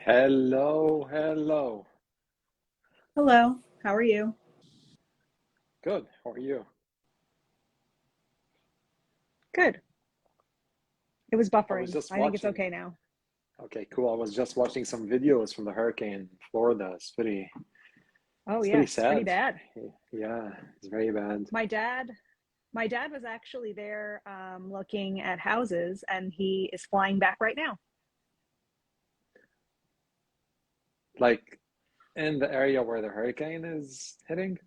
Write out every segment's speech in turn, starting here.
Hello, hello. Hello, how are you? Good. How are you? Good. It was I was buffering. just I think it's watching. okay now. Okay, cool. I was just watching some videos from the hurricane in Florida. Oh It's pretty yeah, it's pretty sad. bad. Yeah, it's very bad. My dad, my dad was actually there looking at houses, and he is flying back right now. Like in the area where the hurricane is hitting?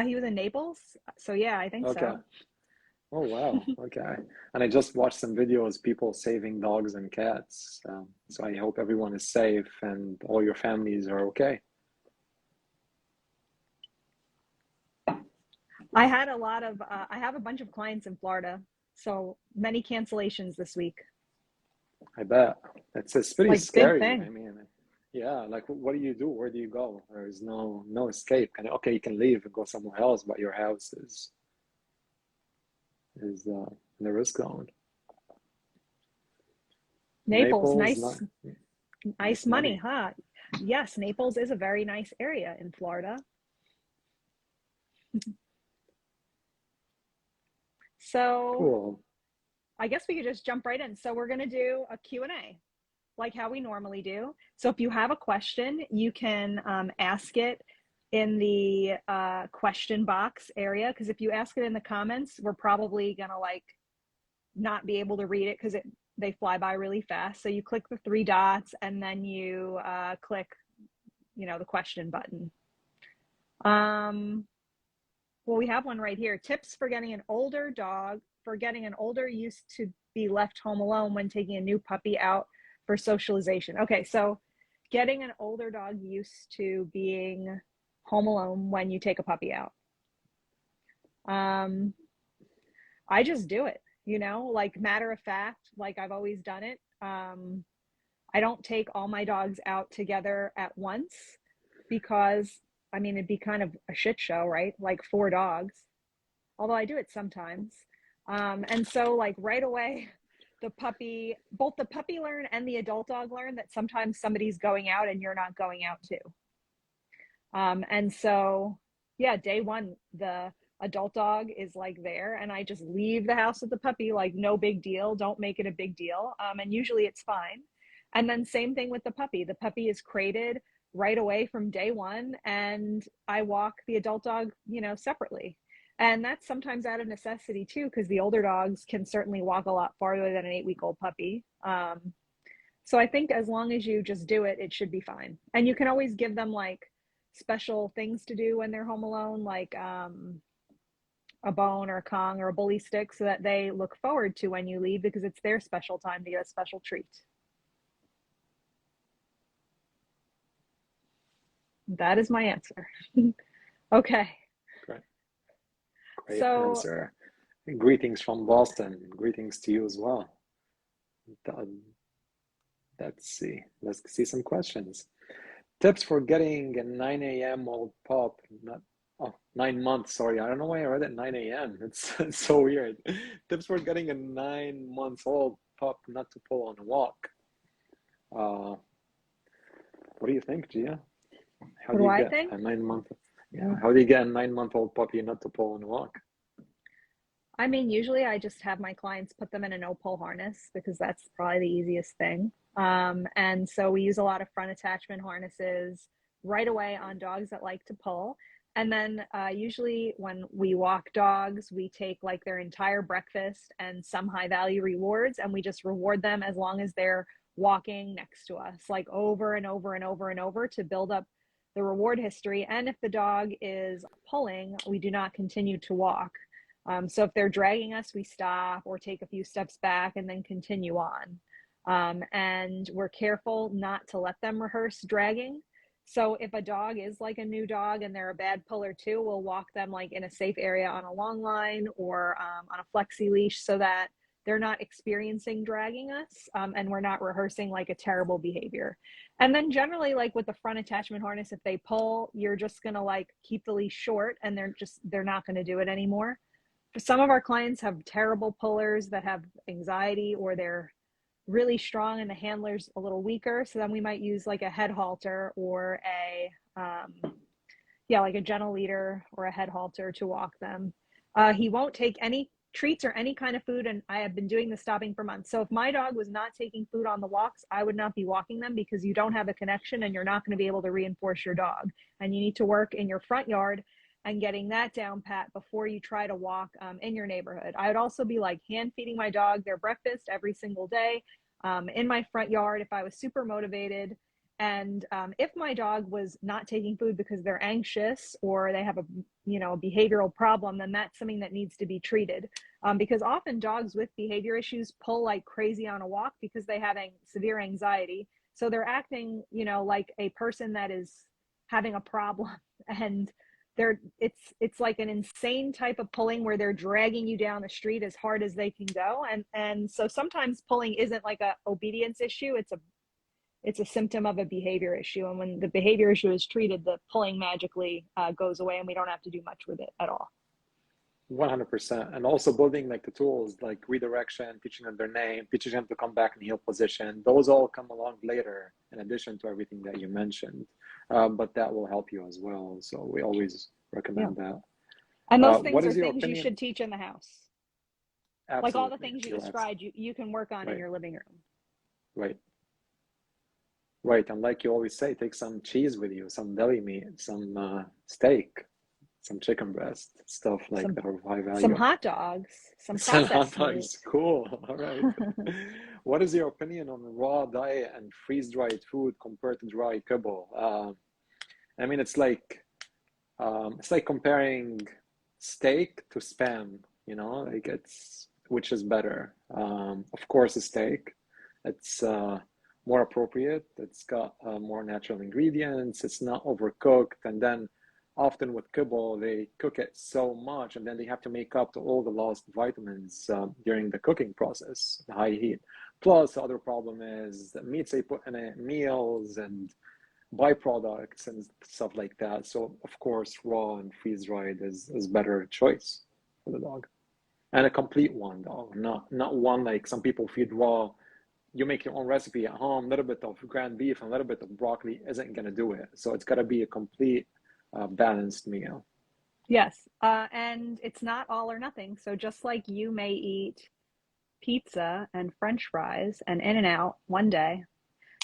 He was in Naples, so yeah, I think Okay. so. Oh, wow. Okay. And I just watched some videos, people saving dogs and cats. So I hope everyone is safe and all your families are okay. I have a bunch of clients in Florida, so many cancellations this week. I bet. It's pretty Like big scary. I thing. mean, yeah, like what do you do? Where do you go? There is no escape. And okay, you can leave and go somewhere else, but your house is in the risk zone. Naples, Naples, not nice, nice nice money, money. huh? Yes, Naples is a very nice area in Florida. So Cool. I guess we could just jump right in. So we're going to do a Q&A like how we normally do. So if you have a question, you can ask it in the question box area, because if you ask it in the comments, we're probably going to like not be able to read it because they fly by really fast. So you click the three dots and then you click, the question button. Well, we have one right here. Tips for getting an older dog, for getting an older used to be left home alone when taking a new puppy out for socialization. Okay, so getting an older dog used to being home alone when you take a puppy out. I just do it, like matter of fact, like I've always done it. I don't take all my dogs out together at once because I mean, it'd be kind of a shit show, right? Like four dogs, although I do it sometimes. And so, like, right away, both the puppy learn and the adult dog learn that sometimes somebody's going out and you're not going out too. And so, yeah, day one, the adult dog is like there, and I just leave the house with the puppy, like, no big deal. Don't make it a big deal. And usually it's fine. And then, same thing with the puppy. The puppy is crated right away from day one, and I walk the adult dog, separately. And that's sometimes out of necessity too, because the older dogs can certainly walk a lot farther than an 8-week-old puppy. So I think as long as you just do it, it should be fine. And you can always give them like special things to do when they're home alone, like a bone or a Kong or a bully stick, so that they look forward to when you leave because it's their special time to get a special treat. That is my answer. Okay. Great, great So, answer. Greetings from Boston. Greetings to you as well. Uh, Let's see. Let's see some questions. Tips for getting a 9 a.m. old pup, not 9 months, sorry. I don't know why I read it 9 a.m. It's so weird. Tips for getting a 9 months old pup not to pull on a walk. Uh, what do you think, Gia? How what do do you I get think? a 9 month? Yeah, how do you get a 9 month old puppy not to pull on a walk? I mean, usually I just have my clients put them in a no pull harness because that's probably the easiest thing. And so we use a lot of front attachment harnesses right away on dogs that like to pull. And then usually when we walk dogs, we take like their entire breakfast and some high value rewards, and we just reward them as long as they're walking next to us, like over and over and over and over to build up the reward history. And if the dog is pulling, we do not continue to walk. So if they're dragging us, we stop or take a few steps back and then continue on. And we're careful not to let them rehearse dragging. So if a dog is like a new dog and they're a bad puller too, we'll walk them like in a safe area on a long line or on a flexi leash so that they're not experiencing dragging us, and we're not rehearsing like a terrible behavior. And then generally, like with the front attachment harness, if they pull, you're just gonna like keep the leash short and they're not gonna do it anymore. Some of our clients have terrible pullers that have anxiety or they're really strong and the handler's a little weaker, so then we might use like a head halter or like a gentle leader or a head halter to walk them. He won't take any treats or any kind of food, and I have been doing the stopping for months. So if my dog was not taking food on the walks, I would not be walking them, because you don't have a connection and you're not going to be able to reinforce your dog. And you need to work in your front yard and getting that down pat before you try to walk in your neighborhood. I would also be like hand feeding my dog their breakfast every single day in my front yard if I was super motivated. And if my dog was not taking food because they're anxious or they have a behavioral problem, then that's something that needs to be treated. Because often dogs with behavior issues pull like crazy on a walk because they have severe anxiety. So they're acting, like a person that is having a problem, and it's like an insane type of pulling where they're dragging you down the street as hard as they can go. And so sometimes pulling isn't like a obedience issue. It's a symptom of a behavior issue. And when the behavior issue is treated, the pulling magically goes away and we don't have to do much with it at all. 100%. And also building like the tools like redirection, teaching them their name, teaching them to come back in heel position. Those all come along later in addition to everything that you mentioned. But that will help you as well. So we always recommend that. And those things are things you should teach in the house. Absolutely. Like all the things you described, you can work on in your living room. Right. And like you always say, take some cheese with you, some deli meat, some steak, some chicken breast, stuff like that are high value. Some hot dogs, some processed meat. Cool. All right. What is your opinion on raw diet and freeze-dried food compared to dry kibble? I mean, it's like comparing steak to Spam, like which is better? Of course, a steak. It's more appropriate. It's got more natural ingredients. It's not overcooked. And then often with kibble, they cook it so much, and then they have to make up to all the lost vitamins during the cooking process, the high heat. Plus, the other problem is the meats they put in it, meals and byproducts and stuff like that. So, of course, raw and freeze-dried is better choice for the dog. And a complete one, though, not one like some people feed raw. You make your own recipe at home, a little bit of ground beef and a little bit of broccoli isn't going to do it. So it's got to be a complete balanced meal. Yes. And it's not all or nothing. So just like you may eat pizza and French fries and In-N-Out one day,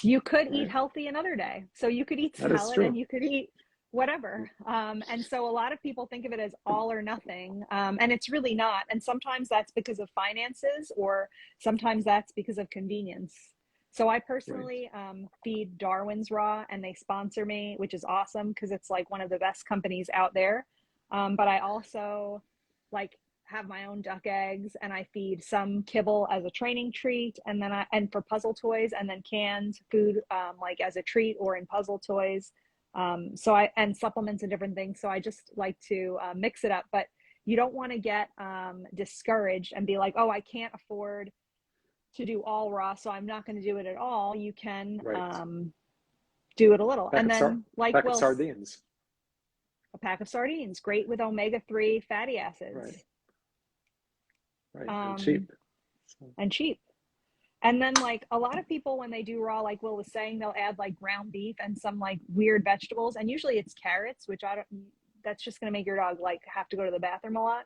you could eat healthy another day. So you could eat salad and you could eat whatever. And so a lot of people think of it as all or nothing. And it's really not. And sometimes that's because of finances, or sometimes that's because of convenience. So I personally feed Darwin's Raw, and they sponsor me, which is awesome because it's like one of the best companies out there. But I also like have my own duck eggs, and I feed some kibble as a training treat, and then and for puzzle toys, and then canned food like as a treat or in puzzle toys. And supplements and different things. So I just like to mix it up, but you don't want to get discouraged and be like, oh, I can't afford to do all raw, so I'm not going to do it at all. You can do it a little. And then pack of sardines. A pack of sardines, great with omega-3 fatty acids. Right. And cheap. And cheap. And then like a lot of people, when they do raw, like Will was saying, they'll add like ground beef and some like weird vegetables. And usually it's carrots, which that's just going to make your dog like have to go to the bathroom a lot.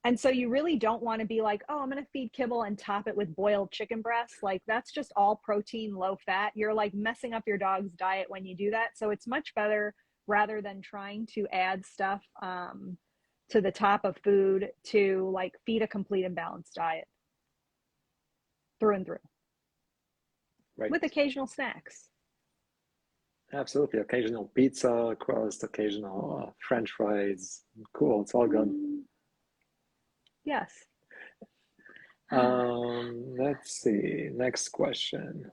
And so you really don't want to be like, oh, I'm going to feed kibble and top it with boiled chicken breasts. Like that's just all protein, low fat. You're like messing up your dog's diet when you do that. So it's much better, rather than trying to add stuff to the top of food, to like feed a complete and balanced diet. Through and through. Right. With occasional snacks. Absolutely. Occasional pizza crust, occasional French fries. Cool. It's all good. Yes. Let's see. Next question.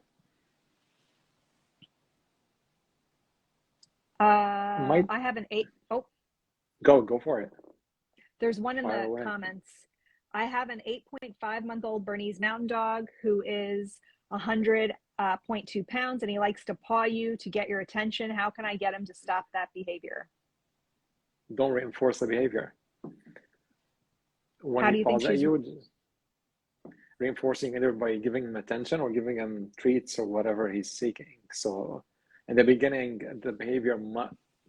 I have an 8. Oh. Go for it. There's one in the comments. I have an 8.5-month-old Bernese Mountain Dog who is 100.2 pounds, and he likes to paw you to get your attention. How can I get him to stop that behavior? Don't reinforce the behavior. When How do you think she's... reinforcing either by giving him attention or giving him treats or whatever he's seeking. So in the beginning, the behavior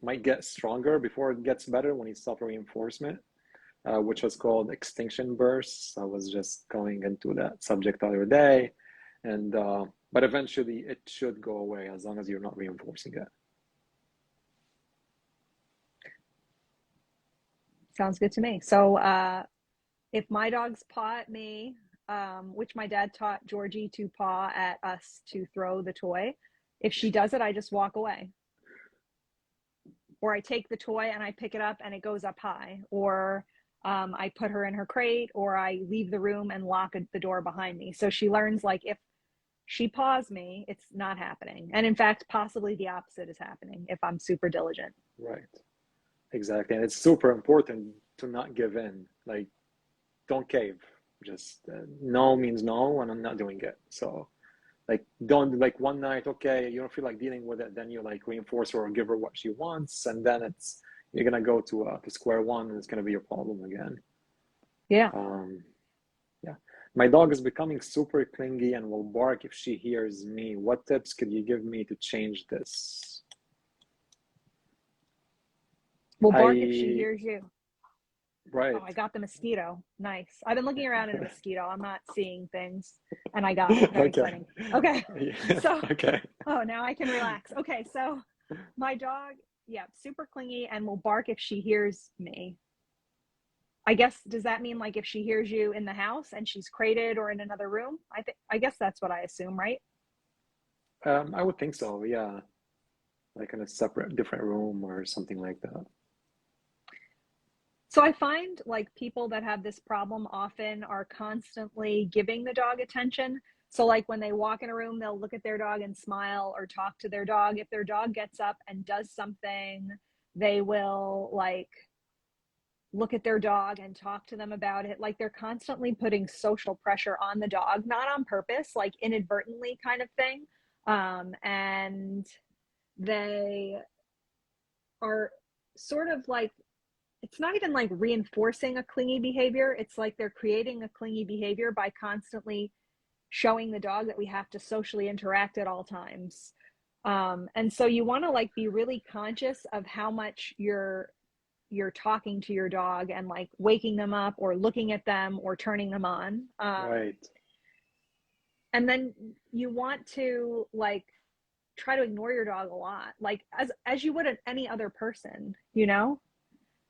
might get stronger before it gets better when he's self-reinforcement, which was called extinction bursts. I was just going into that subject the other day, and but eventually it should go away as long as you're not reinforcing it. Sounds good to me. So if my dogs paw at me, which my dad taught Georgie to paw at us to throw the toy, if she does it, I just walk away. Or I take the toy and I pick it up and it goes up high. Or I put her in her crate, or I leave the room and lock the door behind me. So she learns, like, if she paws me, it's not happening. And in fact, possibly the opposite is happening if I'm super diligent. Right. Exactly. And it's super important to not give in. Like, don't cave. Just no means no, and I'm not doing it. So like, don't, like, one night, okay, you don't feel like dealing with it, then you like reinforce her or give her what she wants, and then you're gonna go to square one, and it's gonna be a problem again. Yeah. Yeah. My dog is becoming super clingy and will bark if she hears me. What tips could you give me to change this? Will bark if she hears you. Right. Oh, I got the mosquito. Nice. I've been looking around in a mosquito. I'm not seeing things. And I got it. Very exciting. Okay. Yeah. So, okay. Oh, now I can relax. Okay. So my dog, yeah, super clingy and will bark if she hears me. I guess, does that mean like if she hears you in the house and she's crated or in another room? I guess that's what I assume, right? I would think so. Yeah. Like in a different room or something like that. So I find like people that have this problem often are constantly giving the dog attention. So like when they walk in a room, they'll look at their dog and smile or talk to their dog. If their dog gets up and does something, they will like look at their dog and talk to them about it. Like they're constantly putting social pressure on the dog, not on purpose, like inadvertently kind of thing. And they are sort of like, it's not even like reinforcing a clingy behavior. It's like they're creating a clingy behavior by constantly showing the dog that we have to socially interact at all times. And so you want to like be really conscious of how much you're talking to your dog and like waking them up or looking at them or turning them on. Right. And then you want to like try to ignore your dog a lot, like as you would any other person, you know?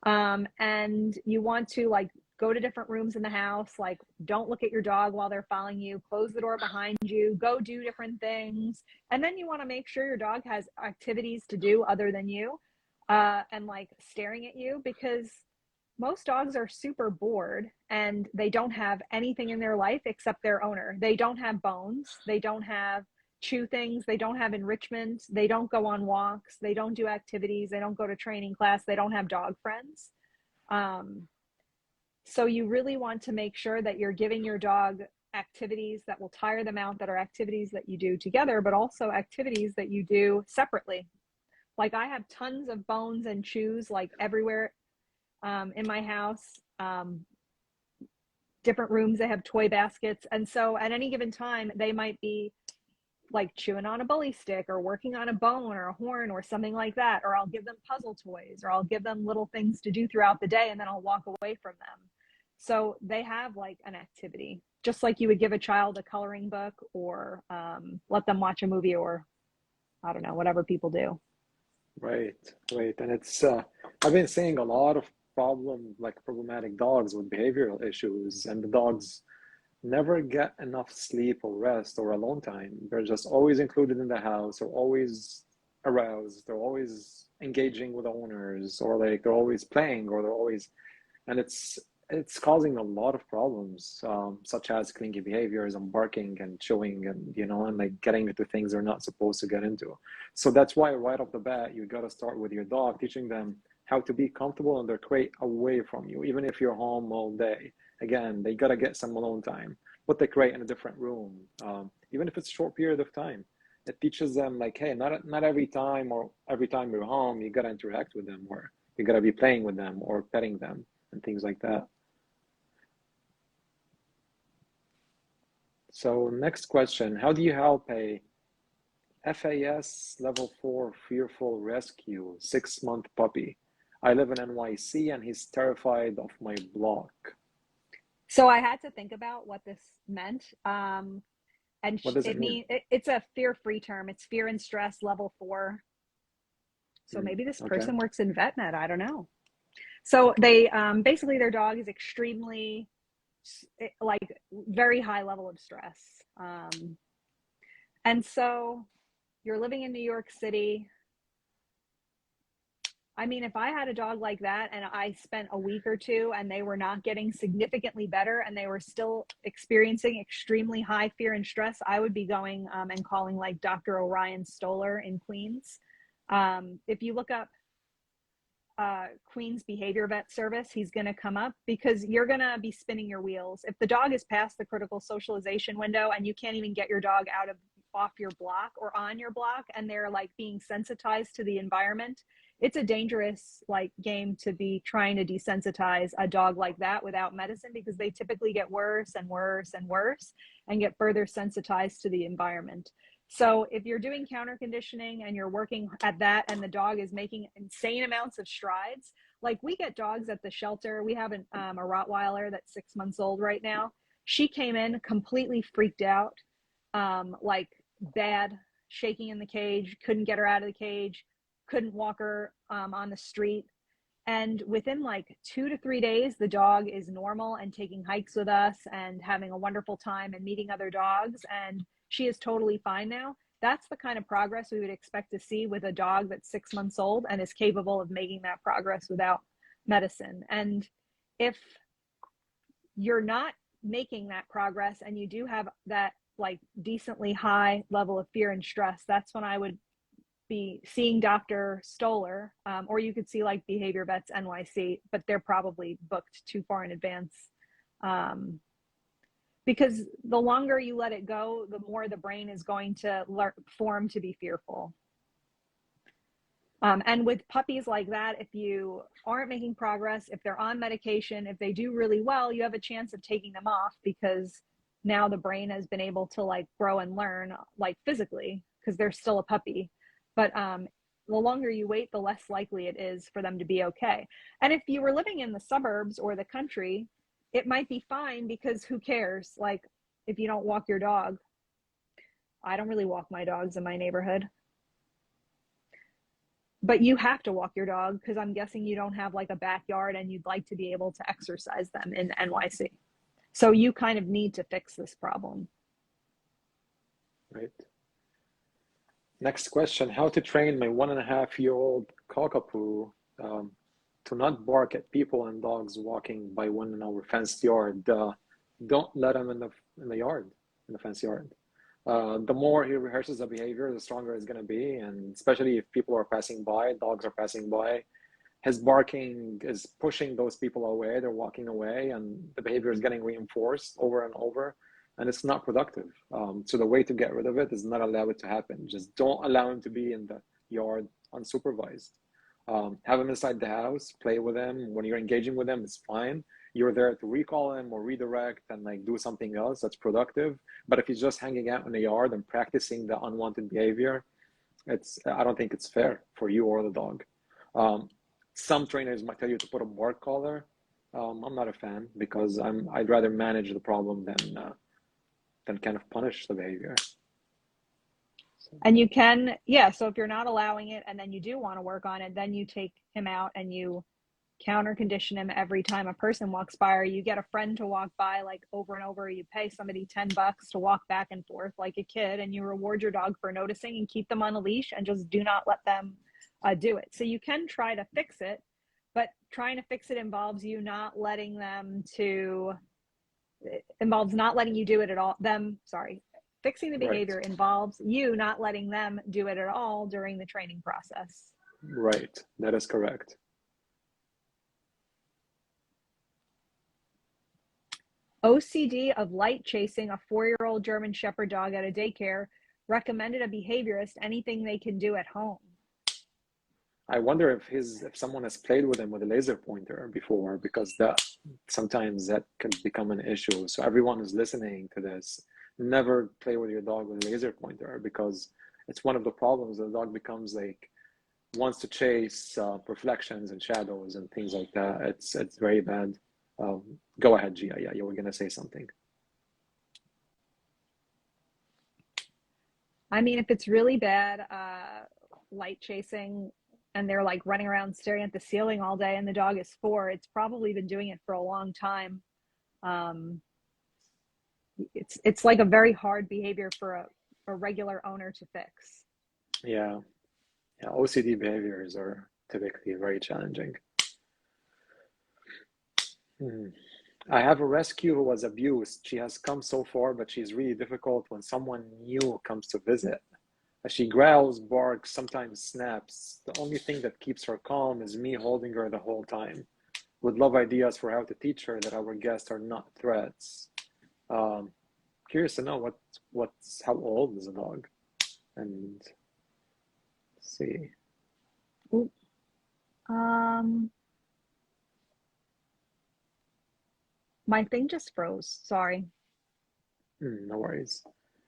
And you want to like go to different rooms in the house, like don't look at your dog while they're following you, close the door behind you, go do different things. And then you want to make sure your dog has activities to do other than you, and like staring at you, because most dogs are super bored and they don't have anything in their life except their owner. They don't have bones. They don't have chew things. They don't have enrichment. They don't go on walks. They don't do activities. They don't go to training class. They don't have dog friends. So you really want to make sure that you're giving your dog activities that will tire them out, that are activities that you do together, but also activities that you do separately. Like I have tons of bones and chews like everywhere in my house. Different rooms, they have toy baskets. And so at any given time, they might be like chewing on a bully stick or working on a bone or a horn or something like that. Or I'll give them puzzle toys, or I'll give them little things to do throughout the day, and then I'll walk away from them. So they have like an activity, just like you would give a child a coloring book or let them watch a movie, or I don't know, whatever people do. Right. And it's, I've been seeing a lot of problematic dogs with behavioral issues, and the dogs never get enough sleep or rest or alone time. They're just always included in the house, or always aroused, they're always engaging with owners, or like they're always playing, or they're always, and it's causing a lot of problems, such as clingy behaviors and barking and chewing, and and like getting into things they're not supposed to get into. So that's why right off the bat you got to start with your dog, teaching them how to be comfortable in their crate away from you, even if you're home all day. Again, they got to get some alone time. Put the crate in a different room, even if it's a short period of time. It teaches them like, hey, not every time, or every time you're home you got to interact with them, or you got to be playing with them or petting them and things like that. So next question, how do you help a FAS level 4 fearful rescue 6-month puppy? I live in NYC and he's terrified of my block. So I had to think about what this meant. And What does it mean? it's a fear-free term. It's fear and stress level 4. So maybe this Okay. person works in vet med. I don't know. So they basically their dog is extremely like very high level of stress. And so you're living in New York City. I mean, if I had a dog like that and I spent a week or two and they were not getting significantly better and they were still experiencing extremely high fear and stress, I would be going and calling like Dr. Orion Stoller in Queens. If you look up Queens Behavior Vet Service, he's going to come up because you're going to be spinning your wheels. If the dog is past the critical socialization window and you can't even get your dog off your block or on your block and they're like being sensitized to the environment, it's a dangerous like game to be trying to desensitize a dog like that without medicine, because they typically get worse and worse and worse and get further sensitized to the environment. So if you're doing counter conditioning and you're working at that and the dog is making insane amounts of strides, like we get dogs at the shelter. We have a Rottweiler that's 6 months old right now. She came in completely freaked out, like bad, shaking in the cage, couldn't get her out of the cage, couldn't walk her on the street. And within like 2 to 3 days, the dog is normal and taking hikes with us and having a wonderful time and meeting other dogs. And she is totally fine now. That's the kind of progress we would expect to see with a dog that's 6 months old and is capable of making that progress without medicine. And if you're not making that progress and you do have that like decently high level of fear and stress, that's when I would be seeing Dr. Stoller, or you could see like Behavior Vets NYC, but they're probably booked too far in advance. Because the longer you let it go, the more the brain is going to form to be fearful. And with puppies like that, if you aren't making progress, if they're on medication, if they do really well, you have a chance of taking them off because now the brain has been able to like grow and learn like physically because they're still a puppy. But the longer you wait, the less likely it is for them to be okay. And if you were living in the suburbs or the country, it might be fine because who cares? Like if you don't walk your dog. I don't really walk my dogs in my neighborhood. But you have to walk your dog because I'm guessing you don't have like a backyard and you'd like to be able to exercise them in NYC. So you kind of need to fix this problem. Right. Next question, how to train my 1.5-year-old Cockapoo to not bark at people and dogs walking by one in our fenced yard. Don't let him in the yard, in the fenced yard. The more he rehearses the behavior, the stronger it's going to be. And especially if people are passing by, dogs are passing by, his barking is pushing those people away. They're walking away and the behavior is getting reinforced over and over. And it's not productive. So the way to get rid of it is not allow it to happen. Just don't allow him to be in the yard unsupervised. Have him inside the house, play with him. When you're engaging with him, it's fine. You're there to recall him or redirect and like do something else that's productive. But if he's just hanging out in the yard and practicing the unwanted behavior, I don't think it's fair for you or the dog. Some trainers might tell you to put a bark collar. I'm not a fan because I'd rather manage the problem than kind of punish the behavior. So. And you can, yeah, so if you're not allowing it and then you do want to work on it, then you take him out and you counter condition him every time a person walks by, or you get a friend to walk by like over and over. You pay somebody $10 to walk back and forth like a kid, and you reward your dog for noticing and keep them on a leash and just do not let them do it. So you can try to fix it, but trying to fix it involves you not letting them involves not letting you do it at all. Fixing the behavior involves you not letting them do it at all during the training process. Right, that is correct. OCD of light chasing a 4-year-old German Shepherd dog at a daycare, recommended a behaviorist anything they can do at home. I wonder if someone has played with him with a laser pointer before, because sometimes that can become an issue. So everyone who's listening to this, never play with your dog with a laser pointer, because it's one of the problems. The dog becomes like, wants to chase reflections and shadows and things like that. It's very bad. Go ahead, Gia. Yeah, you were gonna say something. I mean, if it's really bad, light chasing, and they're like running around staring at the ceiling all day, and the dog is 4, it's probably been doing it for a long time. Um, it's like a very hard behavior for a regular owner to fix. Yeah, yeah. OCD behaviors are typically very challenging. Hmm. I have a rescue who was abused. She has come so far, but she's really difficult when someone new comes to visit. She growls, barks, sometimes snaps. The only thing that keeps her calm is me holding her the whole time. Would love ideas for how to teach her that our guests are not threats. Um, Curious to know what's how old is the dog, and let's see. Ooh. My thing just froze. Sorry. No worries.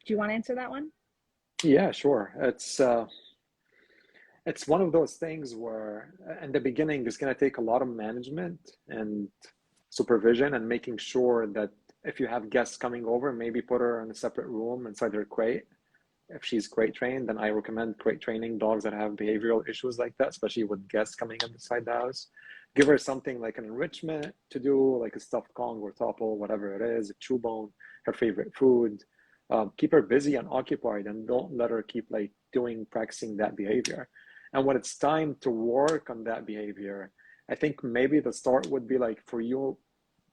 Do you want to answer that one? Yeah, sure. It's one of those things where in the beginning it's going to take a lot of management and supervision, and making sure that if you have guests coming over, maybe put her in a separate room inside her crate. If she's crate trained, then I recommend crate training dogs that have behavioral issues like that, especially with guests coming inside the house. Give her something like an enrichment to do, like a stuffed Kong or Topple, whatever it is, a chew bone, her favorite food. Keep her busy and occupied, and don't let her keep like practicing that behavior. And when it's time to work on that behavior, I think maybe the start would be like for you,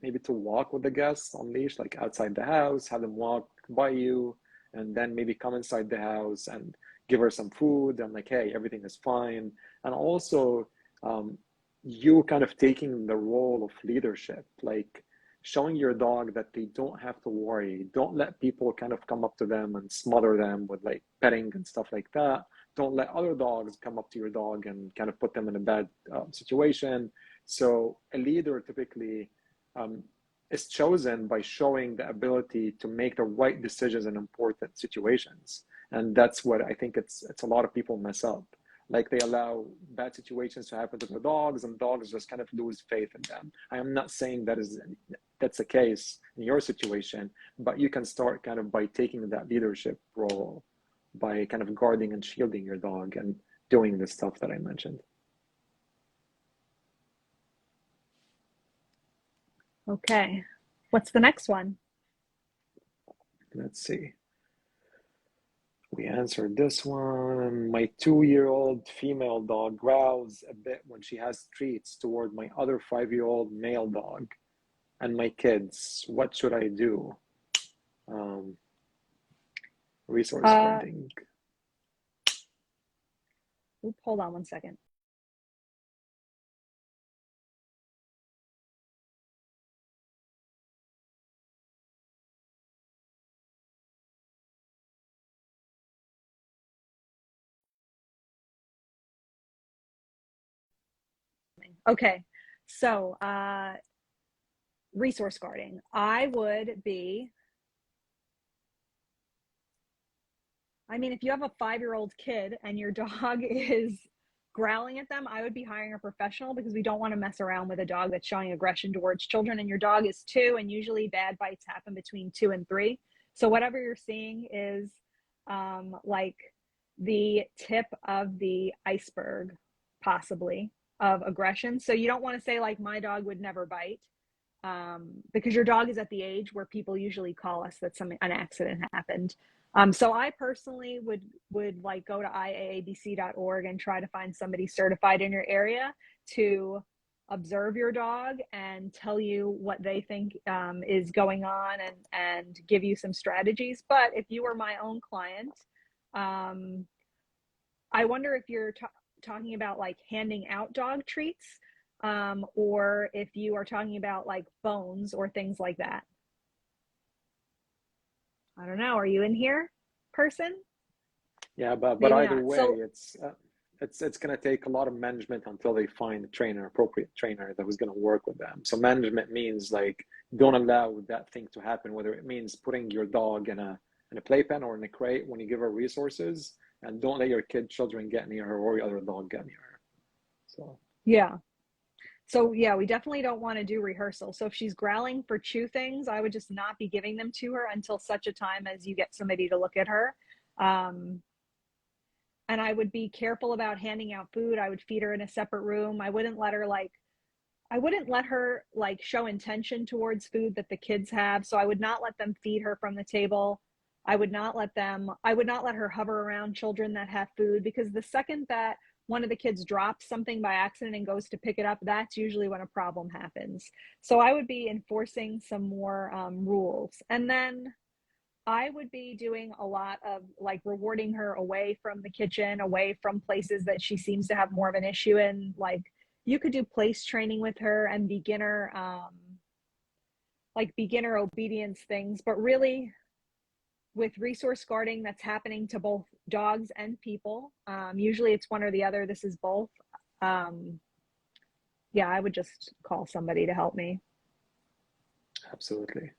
maybe to walk with the guests on leash, like outside the house, have them walk by you, and then maybe come inside the house and give her some food and like, hey, everything is fine. And also, um, you kind of taking the role of leadership, like showing your dog that they don't have to worry. Don't let people kind of come up to them and smother them with like petting and stuff like that. Don't let other dogs come up to your dog and kind of put them in a bad situation. So a leader typically um, is chosen by showing the ability to make the right decisions in important situations. And that's what I think it's a lot of people mess up. Like they allow bad situations to happen to the dogs, and dogs just kind of lose faith in them. I am not saying that's the case in your situation, but you can start kind of by taking that leadership role, by kind of guarding and shielding your dog and doing the stuff that I mentioned. Okay. What's the next one? Let's see. We answered this one. My 2-year-old female dog growls a bit when she has treats toward my other 5-year-old male dog and my kids. What should I do? Resource guarding. Hold on one second. Okay. So, resource guarding. I mean, if you have a 5-year-old kid and your dog is growling at them, I would be hiring a professional, because we don't want to mess around with a dog that's showing aggression towards children. And your dog is 2, and usually bad bites happen between 2 and 3. So whatever you're seeing is like the tip of the iceberg, possibly, of aggression. So you don't want to say like, my dog would never bite, because your dog is at the age where people usually call us that an accident happened. So I personally would like go to iaabc.org and try to find somebody certified in your area to observe your dog and tell you what they think is going on, and give you some strategies. But if you were my own client, I wonder if you're talking about like handing out dog treats, or if you are talking about like bones or things like that. I don't know. Are you in here, person? Yeah, but Maybe either not. way, So, it's going to take a lot of management until they find a trainer, appropriate trainer that was going to work with them. So management means like, don't allow that thing to happen. Whether it means putting your dog in a in a playpen or in a crate when you give her resources, and don't let your children get near her or your other dog get near her. So Yeah. So yeah, we definitely don't want to do rehearsal. So if she's growling for chew things, I would just not be giving them to her until such a time as you get somebody to look at her. Um, and I would be careful about handing out food. I would feed her in a separate room. I wouldn't let her like show intention towards food that the kids have. So I would not let them feed her from the table. I would not let her hover around children that have food, because the second that one of the kids drops something by accident and goes to pick it up, that's usually when a problem happens. So I would be enforcing some more rules. And then I would be doing a lot of like rewarding her away from the kitchen, away from places that she seems to have more of an issue in. Like you could do place training with her and beginner obedience things, but really with resource guarding, that's happening to both dogs and people. Usually it's one or the other. This is both. Yeah, I would just call somebody to help me. absolutely.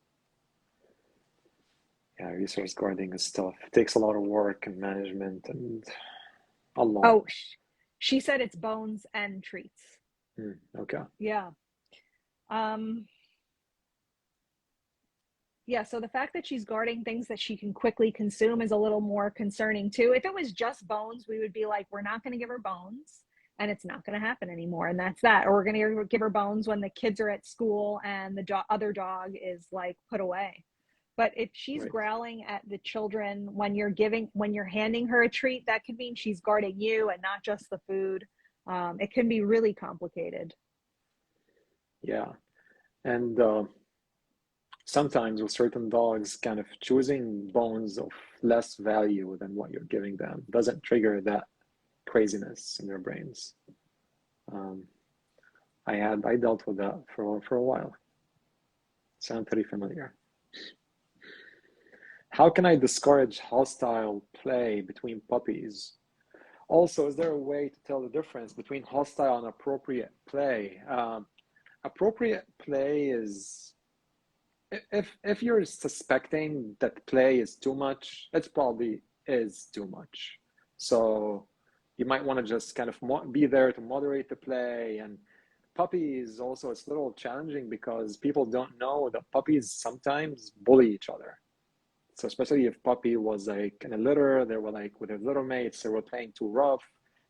Yeah, resource guarding is tough. It takes a lot of work and management and a lot. Oh, she said it's bones and treats. Okay. Yeah. Yeah, so the fact that she's guarding things that she can quickly consume is a little more concerning too. If it was just bones, we would be like, we're not going to give her bones and it's not going to happen anymore. And that's that. Or we're going to give her bones when the kids are at school and the other dog is like put away. But if she's Right. growling at the children when you're handing her a treat, that could mean she's guarding you and not just the food. It can be really complicated. Yeah. And sometimes with certain dogs, kind of choosing bones of less value than what you're giving them doesn't trigger that craziness in their brains. Um, I dealt with that for a while. Sound pretty familiar. How can I discourage hostile play between puppies? Also, is there a way to tell the difference between hostile and appropriate play? Appropriate play is if you're suspecting that play is too much, it probably is too much. So you might want to just kind of be there to moderate the play. And puppies also, it's a little challenging because people don't know that puppies sometimes bully each other. So especially if puppy was like in a litter, they were like with their little mates, they were playing too rough.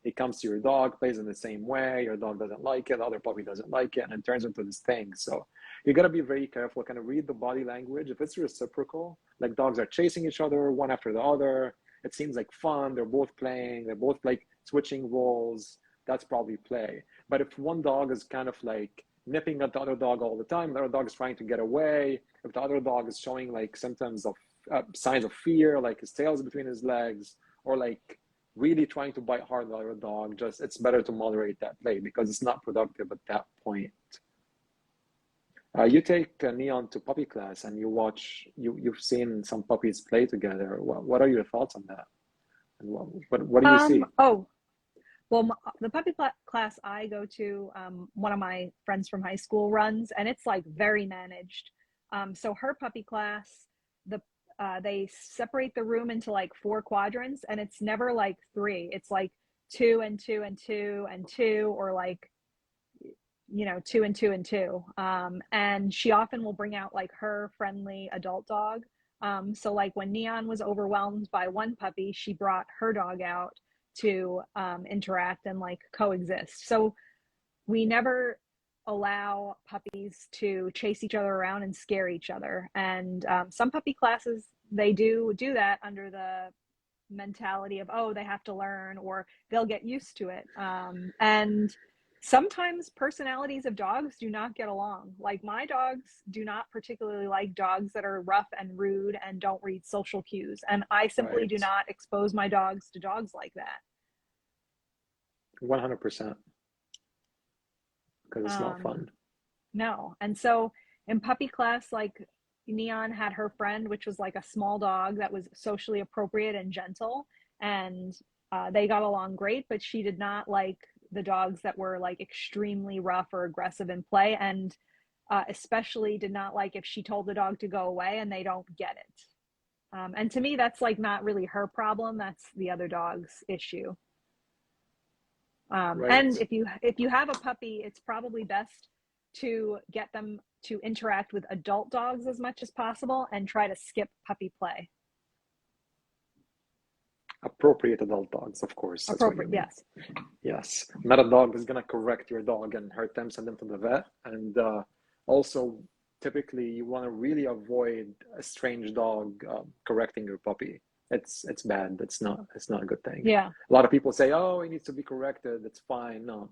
It comes to your dog, plays in the same way. Your dog doesn't like it, the other puppy doesn't like it, and it turns into this thing. So you got to be very careful, kind of read the body language. If it's reciprocal, like dogs are chasing each other one after the other, it seems like fun. They're both playing, they're both like switching roles. That's probably play. But if one dog is kind of like nipping at the other dog all the time, the other dog is trying to get away, if the other dog is showing like symptoms of signs of fear, like his tail's between his legs, or like really trying to bite hard on the other dog, just it's better to moderate that play because it's not productive at that point. You take Neon to puppy class and you watch, you've seen some puppies play together. What are your thoughts on that? And what do you see? Oh, well, the puppy class I go to, one of my friends from high school runs, and it's like very managed. So her puppy class, they separate the room into like 4 quadrants, and it's never like 3. It's like 2 and 2 and 2 and 2, or like 2 and 2 and 2. And she often will bring out like her friendly adult dog. So like when Neon was overwhelmed by one puppy, she brought her dog out to interact and like coexist. So we never allow puppies to chase each other around and scare each other. And some puppy classes, they do that under the mentality of, oh, they have to learn or they'll get used to it. And sometimes personalities of dogs do not get along. Like my dogs do not particularly like dogs that are rough and rude and don't read social cues. And I simply do Right. not expose my dogs to dogs like that. 100%, because it's not Um, fun. no. And so in puppy class, like Neon had her friend, which was like a small dog that was socially appropriate and gentle. And they got along great, but she did not like the dogs that were like extremely rough or aggressive in play. And especially did not like if she told the dog to go away and they don't get it. And to me, that's like not really her problem. That's the other dog's issue. Right. And if you have a puppy, it's probably best to get them to interact with adult dogs as much as possible and try to skip puppy play. Appropriate adult dogs, of course. That's what you Appropriate, mean. yes. Yes. Not a dog is going to correct your dog and hurt them, send them to the vet. And also, typically, you want to really avoid a strange dog correcting your puppy. It's bad. It's not a good thing. Yeah. A lot of people say, "Oh, it needs to be corrected. It's fine." No,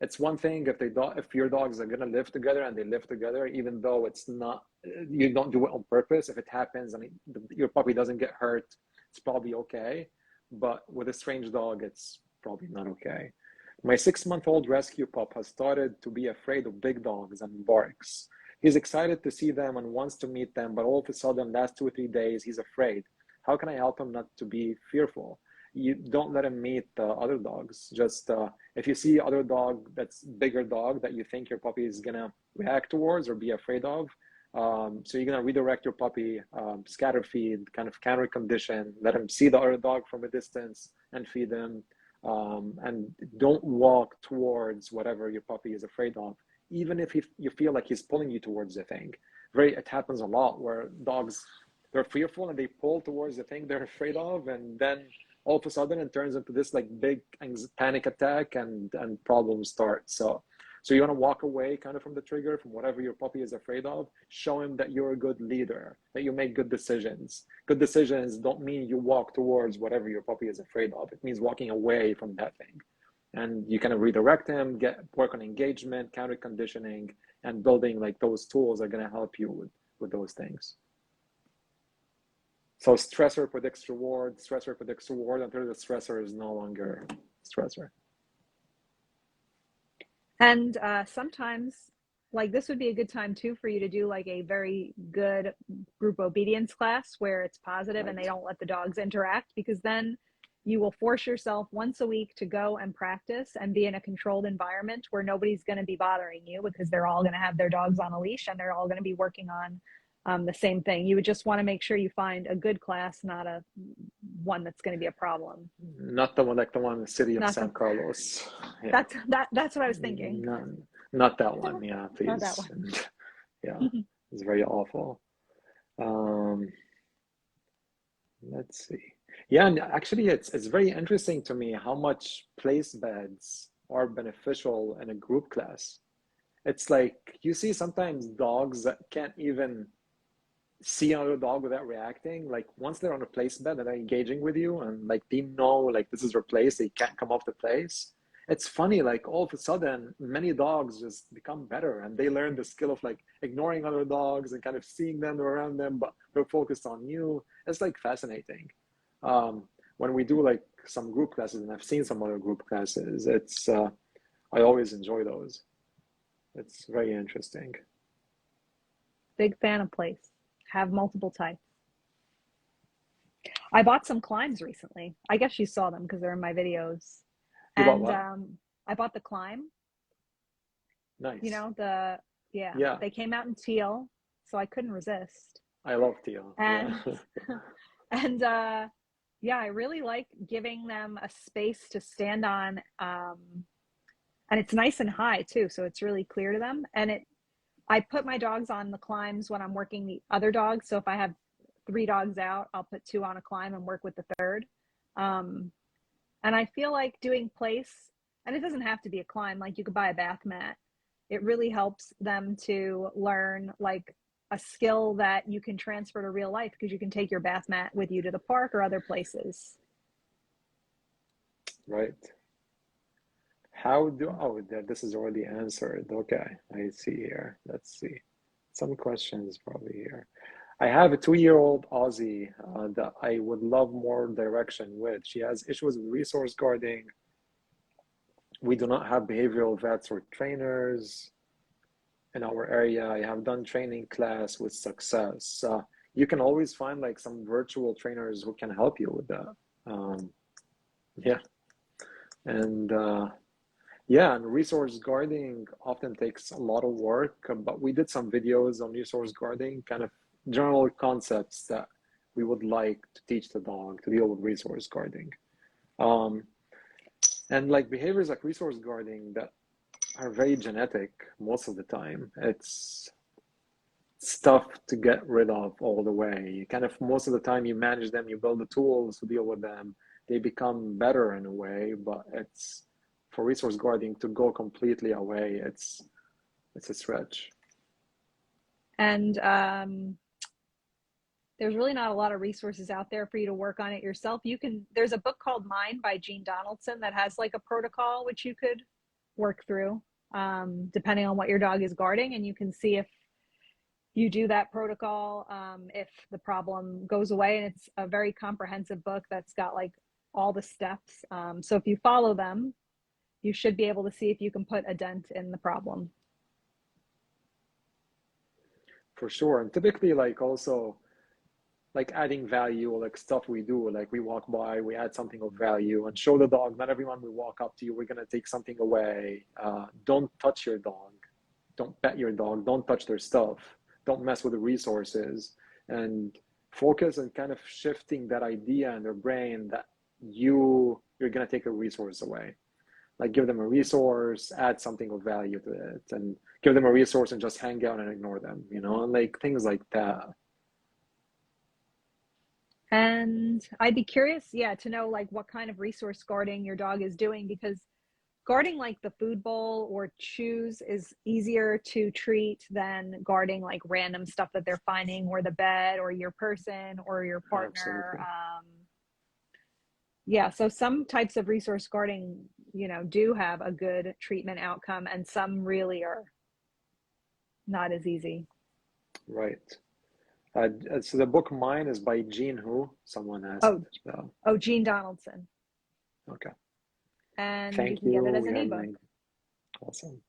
it's one thing if your dogs are gonna live together and they live together, even though it's not, you don't do it on purpose. If it happens and your puppy doesn't get hurt, it's probably okay. But with a strange dog, it's probably not okay. My 6-month-old rescue pup has started to be afraid of big dogs and barks. He's excited to see them and wants to meet them, but all of a sudden, last 2 or 3 days, he's afraid. How can I help him not to be fearful? You don't let him meet other dogs. Just if you see other dog that's bigger dog that you think your puppy is gonna react towards or be afraid of, so you're gonna redirect your puppy, scatter feed, kind of counter condition, let him see the other dog from a distance and feed him, and don't walk towards whatever your puppy is afraid of, even if you feel like he's pulling you towards the thing. It happens a lot where dogs, they're fearful and they pull towards the thing they're afraid of, and then all of a sudden it turns into this like big panic attack and problems start. So you want to walk away kind of from the trigger, from whatever your puppy is afraid of. Show him that you're a good leader, that you make good decisions. Good decisions don't mean you walk towards whatever your puppy is afraid of. It means walking away from that thing. And you kind of redirect him, work on engagement, counter conditioning, and building like those tools are going to help you with those things. So stressor predicts reward until the stressor is no longer stressor. And sometimes, like, this would be a good time too for you to do like a very good group obedience class where it's positive and they don't let the dogs interact, because then you will force yourself once a week to go and practice and be in a controlled environment where nobody's going to be bothering you, because they're all going to have their dogs on a leash and they're all going to be working on the same thing. You would just want to make sure you find a good class, not a one that's going to be a problem. Not the one like the one in the city of San Carlos. Yeah. That's what I was thinking. Not that one. Yeah, please. Not that one. Yeah, it's very awful. Let's see. Yeah, and actually, it's very interesting to me how much place beds are beneficial in a group class. It's like you see sometimes dogs that can't even see another dog without reacting. Like once they're on a place bed and they're engaging with you and like they know like this is their place, they can't come off the place. It's funny, like all of a sudden many dogs just become better and they learn the skill of like ignoring other dogs and kind of seeing them around them, but they're focused on you. It's like fascinating. When we do like some group classes, and I've seen some other group classes, it's I always enjoy those. It's very interesting. Big fan of place. Have multiple types. I bought some climbs recently. I guess you saw them because they're in my videos. You bought what? I bought the climb. Nice. You know, they came out in teal, so I couldn't resist. I love teal. And and I really like giving them a space to stand on. And it's nice and high too, so it's really clear to them. And I put my dogs on the climbs when I'm working the other dogs. So if I have 3 dogs out, I'll put 2 on a climb and work with the third. And I feel like doing place, and it doesn't have to be a climb, like you could buy a bath mat. It really helps them to learn like a skill that you can transfer to real life, because you can take your bath mat with you to the park or other places. Right. This is already answered. Okay, I see here. Let's see. Some questions probably here. I have a 2-year-old Aussie that I would love more direction with. She has issues with resource guarding. We do not have behavioral vets or trainers in our area. I have done training class with success. You can always find like some virtual trainers who can help you with that. And resource guarding often takes a lot of work, but we did some videos on resource guarding, kind of general concepts that we would like to teach the dog to deal with resource guarding. And like behaviors like resource guarding that are very genetic most of the time. It's stuff to get rid of all the way. You kind of, most of the time you manage them, you build the tools to deal with them. They become better in a way, but it's for resource guarding to go completely away. It's a stretch. And there's really not a lot of resources out there for you to work on it yourself. There's a book called Mine by Jean Donaldson that has like a protocol which you could work through depending on what your dog is guarding, and you can see if you do that protocol, if the problem goes away. And it's a very comprehensive book that's got like all the steps. So if you follow them, you should be able to see if you can put a dent in the problem. For sure. And typically, like, also like adding value, like stuff we do, like we walk by, we add something of value and show the dog, not everyone will walk up to you, we're going to take something away. Don't touch your dog, don't pet your dog, don't touch their stuff, don't mess with the resources, and focus on kind of shifting that idea in their brain that you're going to take a resource away. Like give them a resource, add something of value to it, and give them a resource and just hang out and ignore them, you know, and like things like that. And I'd be curious, to know like what kind of resource guarding your dog is doing, because guarding like the food bowl or chews is easier to treat than guarding like random stuff that they're finding, or the bed or your person or your partner. So some types of resource guarding, do have a good treatment outcome, and some really are not as easy. Right. So the book Mine is by Jean who? Someone asked. Jean Donaldson. Okay. And Thank you can get it as an ebook. Awesome.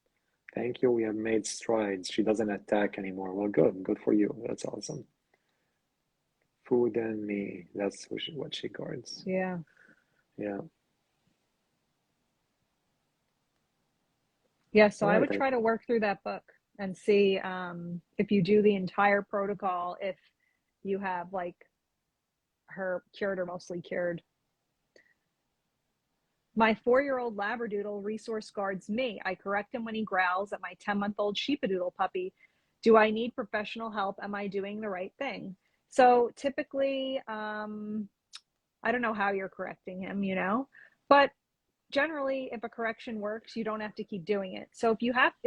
Thank you. We have made strides. She doesn't attack anymore. Well, good. Good for you. That's awesome. Food and me. That's what she guards. Yeah. Yeah. Yeah. So I would try to work through that book and see if you do the entire protocol, if you have like her cured or mostly cured. My 4-year-old Labradoodle resource guards me. I correct him when he growls at my 10-month-old Sheepadoodle puppy. Do I need professional help? Am I doing the right thing? So typically, I don't know how you're correcting him, but generally, if a correction works, you don't have to keep doing it. So if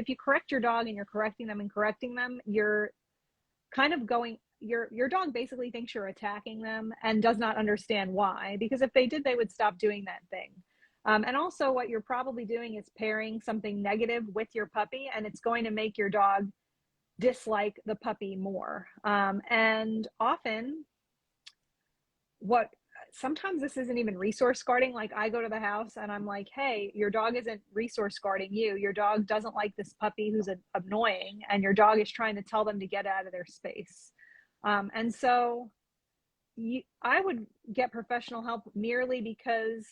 you correct your dog and you're correcting them, you're kind of going, your dog basically thinks you're attacking them and does not understand why, because if they did, they would stop doing that thing. And also what you're probably doing is pairing something negative with your puppy, and it's going to make your dog dislike the puppy more. And often sometimes this isn't even resource guarding. Like I go to the house and I'm like, hey, your dog isn't resource guarding you. Your dog doesn't like this puppy who's annoying, and your dog is trying to tell them to get out of their space. And so I would get professional help merely because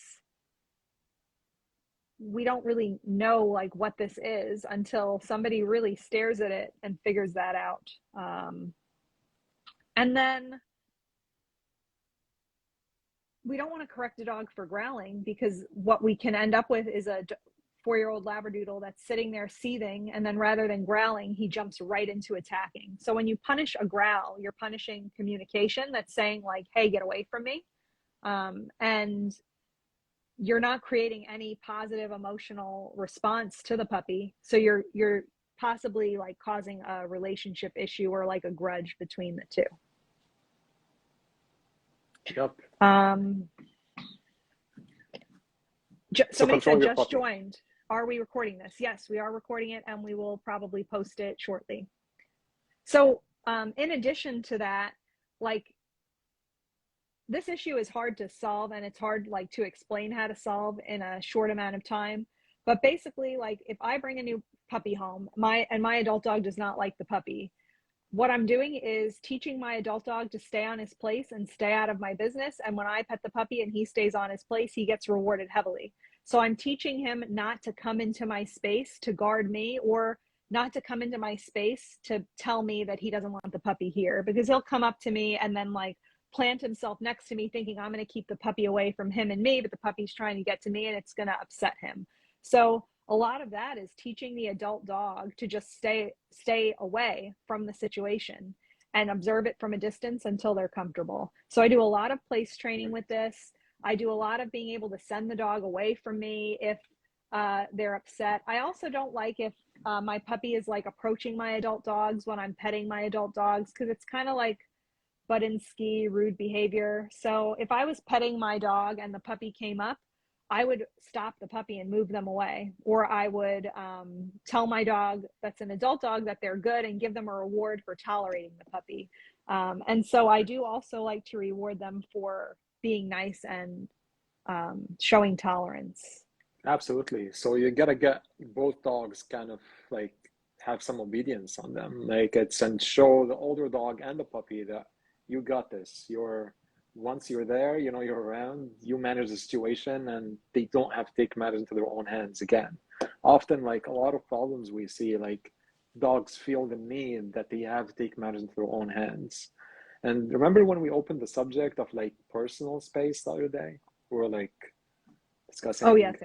we don't really know like what this is until somebody really stares at it and figures that out. And then we don't want to correct a dog for growling, because what we can end up with is a 4-year-old Labradoodle that's sitting there seething, and then rather than growling, he jumps right into attacking. So when you punish a growl, you're punishing communication that's saying like, hey, get away from me. And you're not creating any positive emotional response to the puppy. So you're possibly like causing a relationship issue or like a grudge between the two. Yep. Somebody said just joined. Are we recording this? Yes, we are recording it, and we will probably post it shortly. So in addition to that, like this issue is hard to solve, and it's hard like to explain how to solve in a short amount of time. But basically, like if I bring a new puppy home, my adult dog does not like the puppy, what I'm doing is teaching my adult dog to stay on his place and stay out of my business. And when I pet the puppy and he stays on his place, he gets rewarded heavily. So I'm teaching him not to come into my space to guard me, or not to come into my space to tell me that he doesn't want the puppy here, because he'll come up to me and then like plant himself next to me thinking I'm going to keep the puppy away from him and me, but the puppy's trying to get to me and it's going to upset him. So a lot of that is teaching the adult dog to just stay away from the situation and observe it from a distance until they're comfortable. So I do a lot of place training with this. I do a lot of being able to send the dog away from me if they're upset. I also don't like if my puppy is like approaching my adult dogs when I'm petting my adult dogs, because it's kind of like butt and ski, rude behavior. So if I was petting my dog and the puppy came up, I would stop the puppy and move them away. Or I would tell my dog that's an adult dog that they're good and give them a reward for tolerating the puppy. And so I do also like to reward them for being nice and showing tolerance. Absolutely. So you gotta get both dogs kind of like have some obedience on them. Like it's and show the older dog and the puppy that you got this. Once you're there, you're around, you manage the situation and they don't have to take matters into their own hands again. Often, like a lot of problems we see, like dogs feel the need that they have to take matters into their own hands. And remember when we opened the subject of like personal space the other day? We were like discussing. Oh, yes.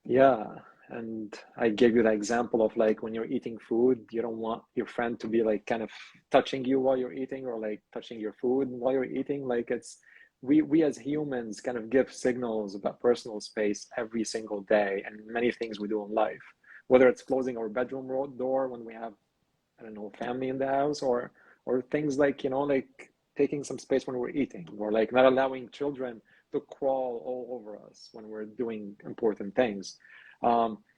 Yeah. And I gave you the example of like when you're eating food, you don't want your friend to be like kind of touching you while you're eating or like touching your food while you're eating. Like we as humans kind of give signals about personal space every single day and many things we do in life, whether it's closing our bedroom door when we have, I don't know, family in the house, or things like, like taking some space when we're eating, or like not allowing children to crawl all over us when we're doing important things.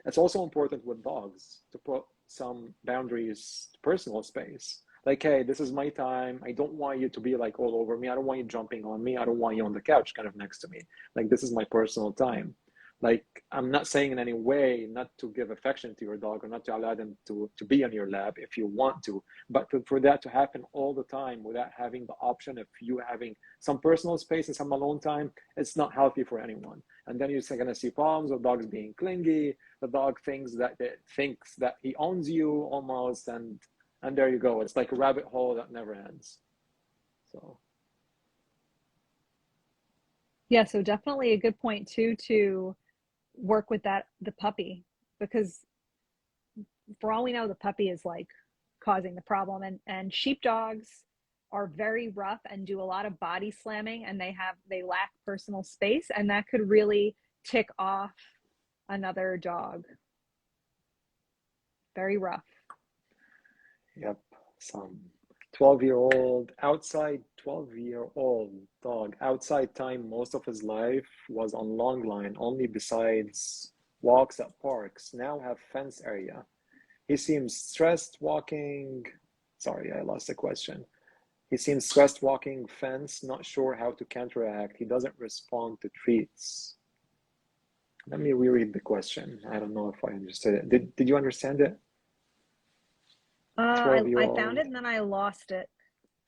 It's also important with dogs to put some boundaries to personal space. Like, hey, this is my time. I don't want you to be like all over me. I don't want you jumping on me. I don't want you on the couch kind of next to me. Like, this is my personal time. Like, I'm not saying in any way not to give affection to your dog or not to allow them to be on your lap if you want to, but for that to happen all the time without having the option of you having some personal space and some alone time, it's not healthy for anyone. And then you're going to see problems of dogs being clingy. The dog thinks that he owns you almost, and there you go. It's like a rabbit hole that never ends. So. Yeah, so definitely a good point too to work with the puppy, because for all we know the puppy is like causing the problem, and sheepdogs are very rough and do a lot of body slamming, and they lack personal space, and that could really tick off another dog. Very rough. Yep. Some 12-year-old dog outside time most of his life was on long line only besides walks at parks, now have fence area. He seems stressed walking. Sorry, I lost the question. He seems stressed walking fence, not sure how to counteract. He doesn't respond to treats. Let me reread the question. I don't know if I understood it. Did you understand it? I found it and then I lost it.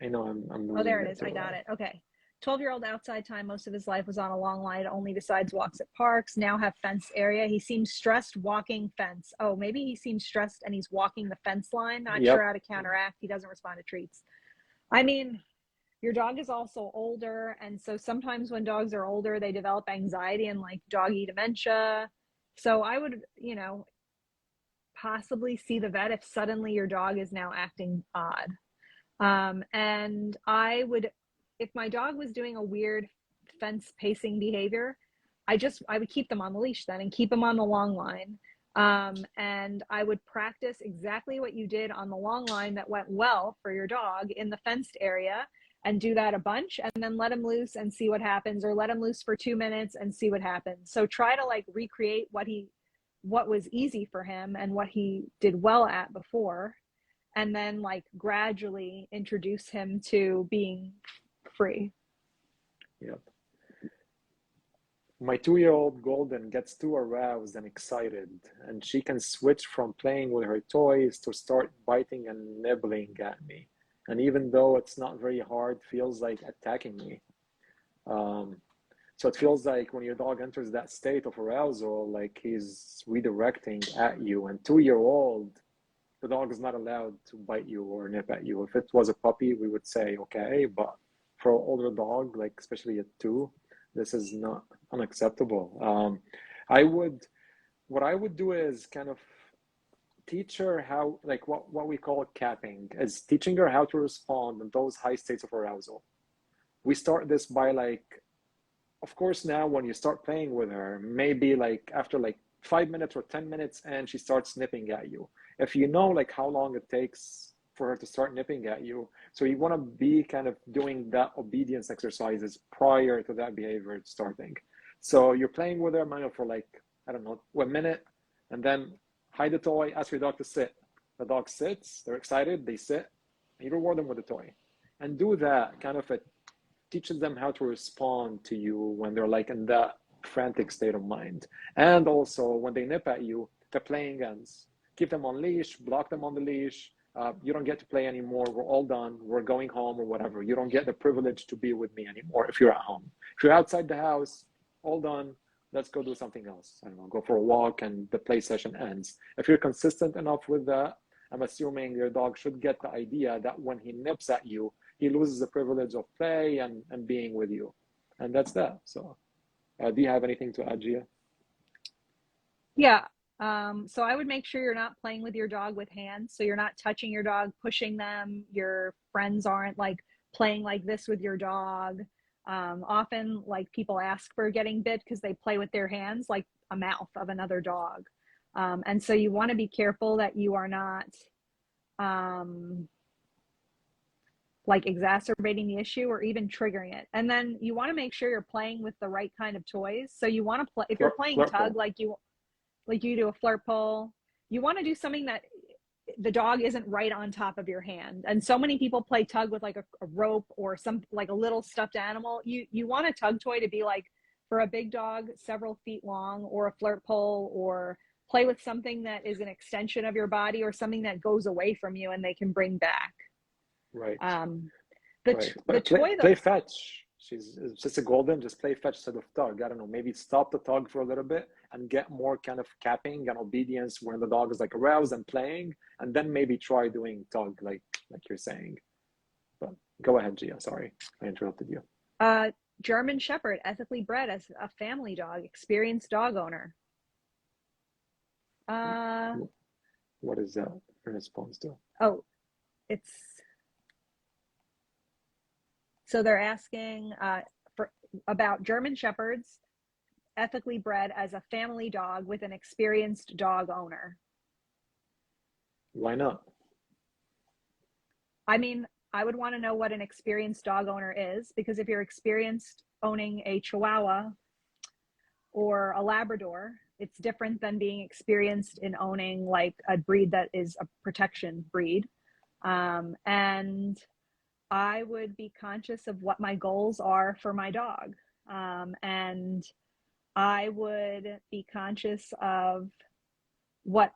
I know I'm Oh, there it is. I got it. Okay. 12-year-old outside time most of his life was on a long line only besides walks at parks, now have fence area. He seems stressed walking fence. Oh, maybe he seems stressed and he's walking the fence line, not sure how to counteract. He doesn't respond to treats. I mean, your dog is also older, and so sometimes when dogs are older they develop anxiety and like doggy dementia. So I would, possibly see the vet if suddenly your dog is now acting odd. And I would, if my dog was doing a weird fence pacing behavior, I would keep them on the leash then and keep them on the long line. And I would practice exactly what you did on the long line that went well for your dog in the fenced area, and do that a bunch, and then let him loose and see what happens, or let him loose for 2 minutes and see what happens. So try to like recreate what was easy for him and what he did well at before, and then like gradually introduce him to being free. Yep. My 2-year-old Golden gets too aroused and excited, and she can switch from playing with her toys to start biting and nibbling at me. And even though it's not very hard, feels like attacking me. So it feels like when your dog enters that state of arousal, like he's redirecting at you. And 2-year-old, the dog is not allowed to bite you or nip at you. If it was a puppy, we would say, okay, but for an older dog, like especially at 2, this is not unacceptable. What I would do is kind of teach her how, like what we call capping, is teaching her how to respond in those high states of arousal. We start this by like, of course, now when you start playing with her, maybe like after like 5 minutes or 10 minutes and she starts nipping at you. If you know like how long it takes for her to start nipping at you, so you want to be kind of doing that obedience exercises prior to that behavior starting. So you're playing with her manual for like, I don't know, 1 minute, and then hide the toy, ask your dog to sit. The dog sits, they're excited, they sit, and you reward them with the toy. And do that, kind of, it teaches them how to respond to you when they're like in that frantic state of mind. And also when they nip at you, the playing ends. Keep them on leash, block them on the leash. You don't get to play anymore. We're all done. We're going home or whatever. You don't get the privilege to be with me anymore if you're at home. If you're outside the house, all done. Let's go do something else. I don't know, go for a walk and the play session ends. If you're consistent enough with that, I'm assuming your dog should get the idea that when he nips at you, he loses the privilege of play and being with you. And that's that. So do you have anything to add, Gia? Yeah. So I would make sure you're not playing with your dog with hands. So you're not touching your dog, pushing them. Your friends aren't like playing like this with your dog. Often like people ask for getting bit because they play with their hands like a mouth of another dog. And so you want to be careful that you are not like exacerbating the issue or even triggering it. And then you want to make sure you're playing with the right kind of toys. So you want to play, if you're playing tug, like you do a flirt pole, you want to do something that the dog isn't right on top of your hand. And so many people play tug with like a rope or some like a little stuffed animal. You want a tug toy to be like, for a big dog, several feet long, or a flirt pole, or play with something that is an extension of your body or something that goes away from you and they can bring back. Right. The toy play fetch. She's just a golden, just play fetch instead of tug. I don't know, maybe stop the tug for a little bit and get more kind of capping and obedience when the dog is like aroused and playing, and then maybe try doing tug like you're saying. But go ahead, Gia. Sorry, I interrupted you. German Shepherd, ethically bred as a family dog, experienced dog owner. What is that in response to? Oh, so they're asking about German Shepherds, ethically bred as a family dog with an experienced dog owner. Why not? I mean, I would want to know what an experienced dog owner is, because if you're experienced owning a Chihuahua or a Labrador, it's different than being experienced in owning like a breed that is a protection breed. And I would be conscious of what my goals are for my dog. And I would be conscious of what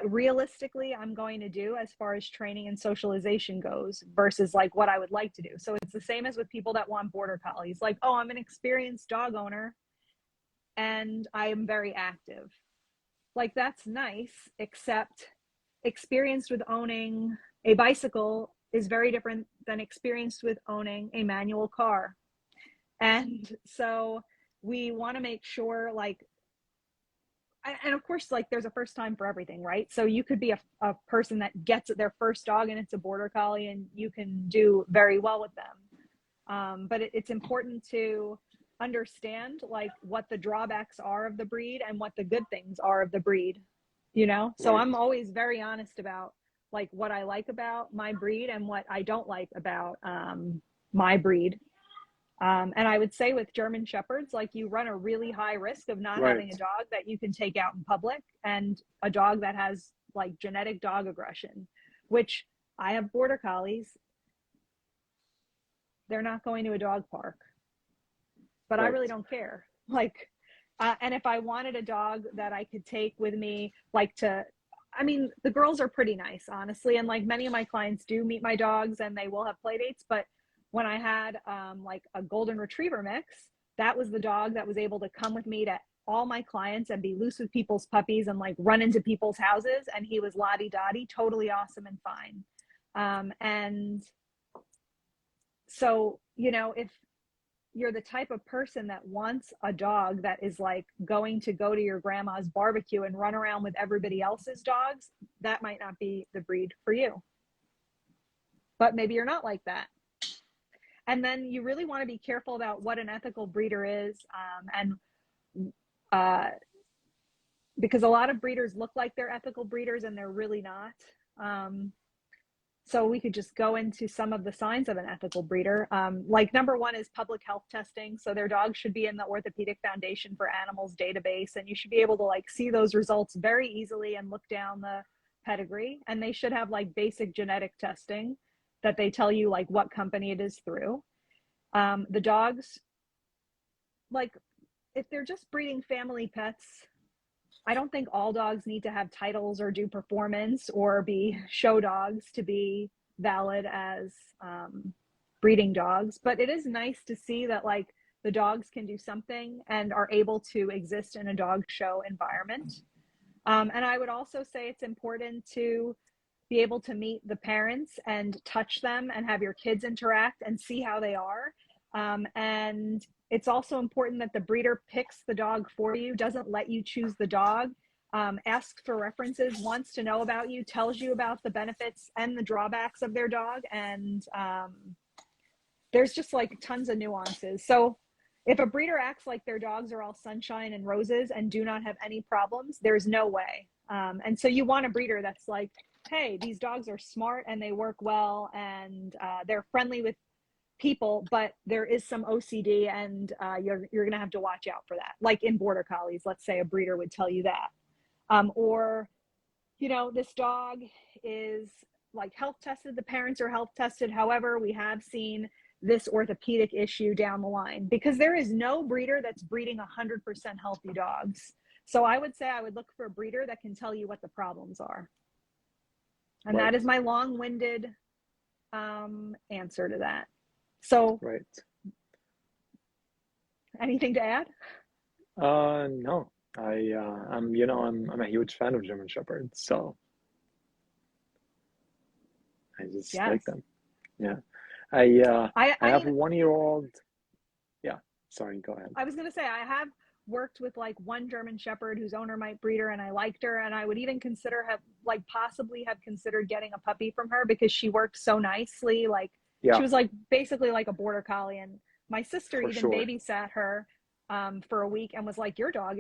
realistically I'm going to do as far as training and socialization goes versus like what I would like to do. So it's the same as with people that want border collies. Like, oh, I'm an experienced dog owner and I am very active. Like, that's nice, except experienced with owning a bicycle is very different than experienced with owning a manual car. And so we want to make sure, like, and of course, like, there's a first time for everything, right? So you could be a person that gets their first dog and it's a border collie and you can do very well with them. But it's important to understand like what the drawbacks are of the breed and what the good things are of the breed, you know? So I'm always very honest about like what I like about my breed and what I don't like about my breed. And I would say with German Shepherds, like, you run a really high risk of not having a dog that you can take out in public, and a dog that has like genetic dog aggression, which I have border collies. They're not going to a dog park, but I really don't care. Like, and if I wanted a dog that I could take with me, like I mean, the girls are pretty nice, honestly. And like many of my clients do meet my dogs and they will have play dates. But when I had like a golden retriever mix, that was the dog that was able to come with me to all my clients and be loose with people's puppies and like run into people's houses. And he was lottie-dottie, totally awesome and fine. And So, you know, if you're the type of person that wants a dog that is like going to go to your grandma's barbecue and run around with everybody else's dogs, that might not be the breed for you. But maybe you're not like that. And then you really want to be careful about what an ethical breeder is. Because a lot of breeders look like they're ethical breeders and they're really not. So we could just go into some of the signs of an ethical breeder. Like number one is public health testing. So their dog should be in the Orthopedic Foundation for Animals database, and you should be able to like see those results very easily and look down the pedigree. And they should have like basic genetic testing that they tell you like what company it is through. The dogs, like if they're just breeding family pets, I don't think all dogs need to have titles or do performance or be show dogs to be valid as breeding dogs. But it is nice to see that like the dogs can do something and are able to exist in a dog show environment. And I would also say it's important to be able to meet the parents and touch them and have your kids interact and see how they are. And it's also important that the breeder picks the dog for you, doesn't let you choose the dog, asks for references, wants to know about you, tells you about the benefits and the drawbacks of their dog. And there's just like tons of nuances. So if a breeder acts like their dogs are all sunshine and roses and do not have any problems, there's no way. And so you want a breeder that's like, hey, these dogs are smart and they work well and they're friendly with people, but there is some OCD and you're going to have to watch out for that. Like in border collies, let's say a breeder would tell you that. Or, you know, this dog is like health tested, the parents are health tested. However, we have seen this orthopedic issue down the line because there is no breeder that's breeding 100% healthy dogs. So I would say I would look for a breeder that can tell you what the problems are. And Right. that is my long-winded answer to that. So, right. Anything to add? No, I'm a huge fan of German Shepherds, so I just Yes. like them. Yeah, I have mean, a 1-year-old. Yeah, sorry, go ahead. I was going to say, I have worked with like one German Shepherd whose owner might breed her, and I liked her, and I would even possibly have considered getting a puppy from her because she worked so nicely. Like Yeah, she was like basically like a border collie, and my sister for even sure. babysat her for a week and was like,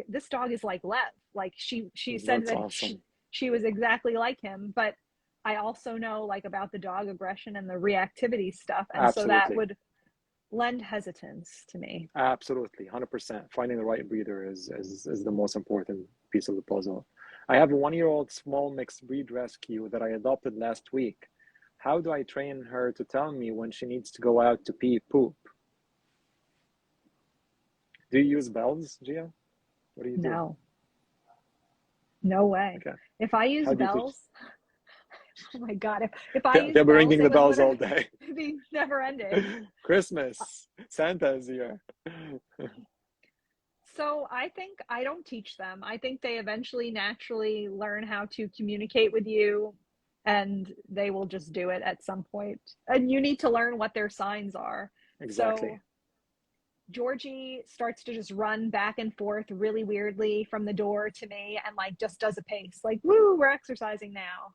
this dog is like Lev. Like she said That's that awesome. she was exactly like him. But I also know like about the dog aggression and the reactivity stuff, and so that Absolutely. would lend hesitance to me. Absolutely, 100%. Finding the right breeder is the most important piece of the puzzle. I have a 1-year-old small mixed breed rescue that I adopted last week. How do I train her to tell me when she needs to go out to pee poop? Do you use bells, Gia? What do you do? No way. Okay. If I use How do you teach? bells, oh my God, if I use They'll be bells, ringing it the would bells all literally day. be never ending. Christmas, Santa is here. So I think I don't teach them. I think they eventually naturally learn how to communicate with you and they will just do it at some point. And you need to learn what their signs are. Exactly. So Georgie starts to just run back and forth really weirdly from the door to me and like just does a pace like, woo, we're exercising now.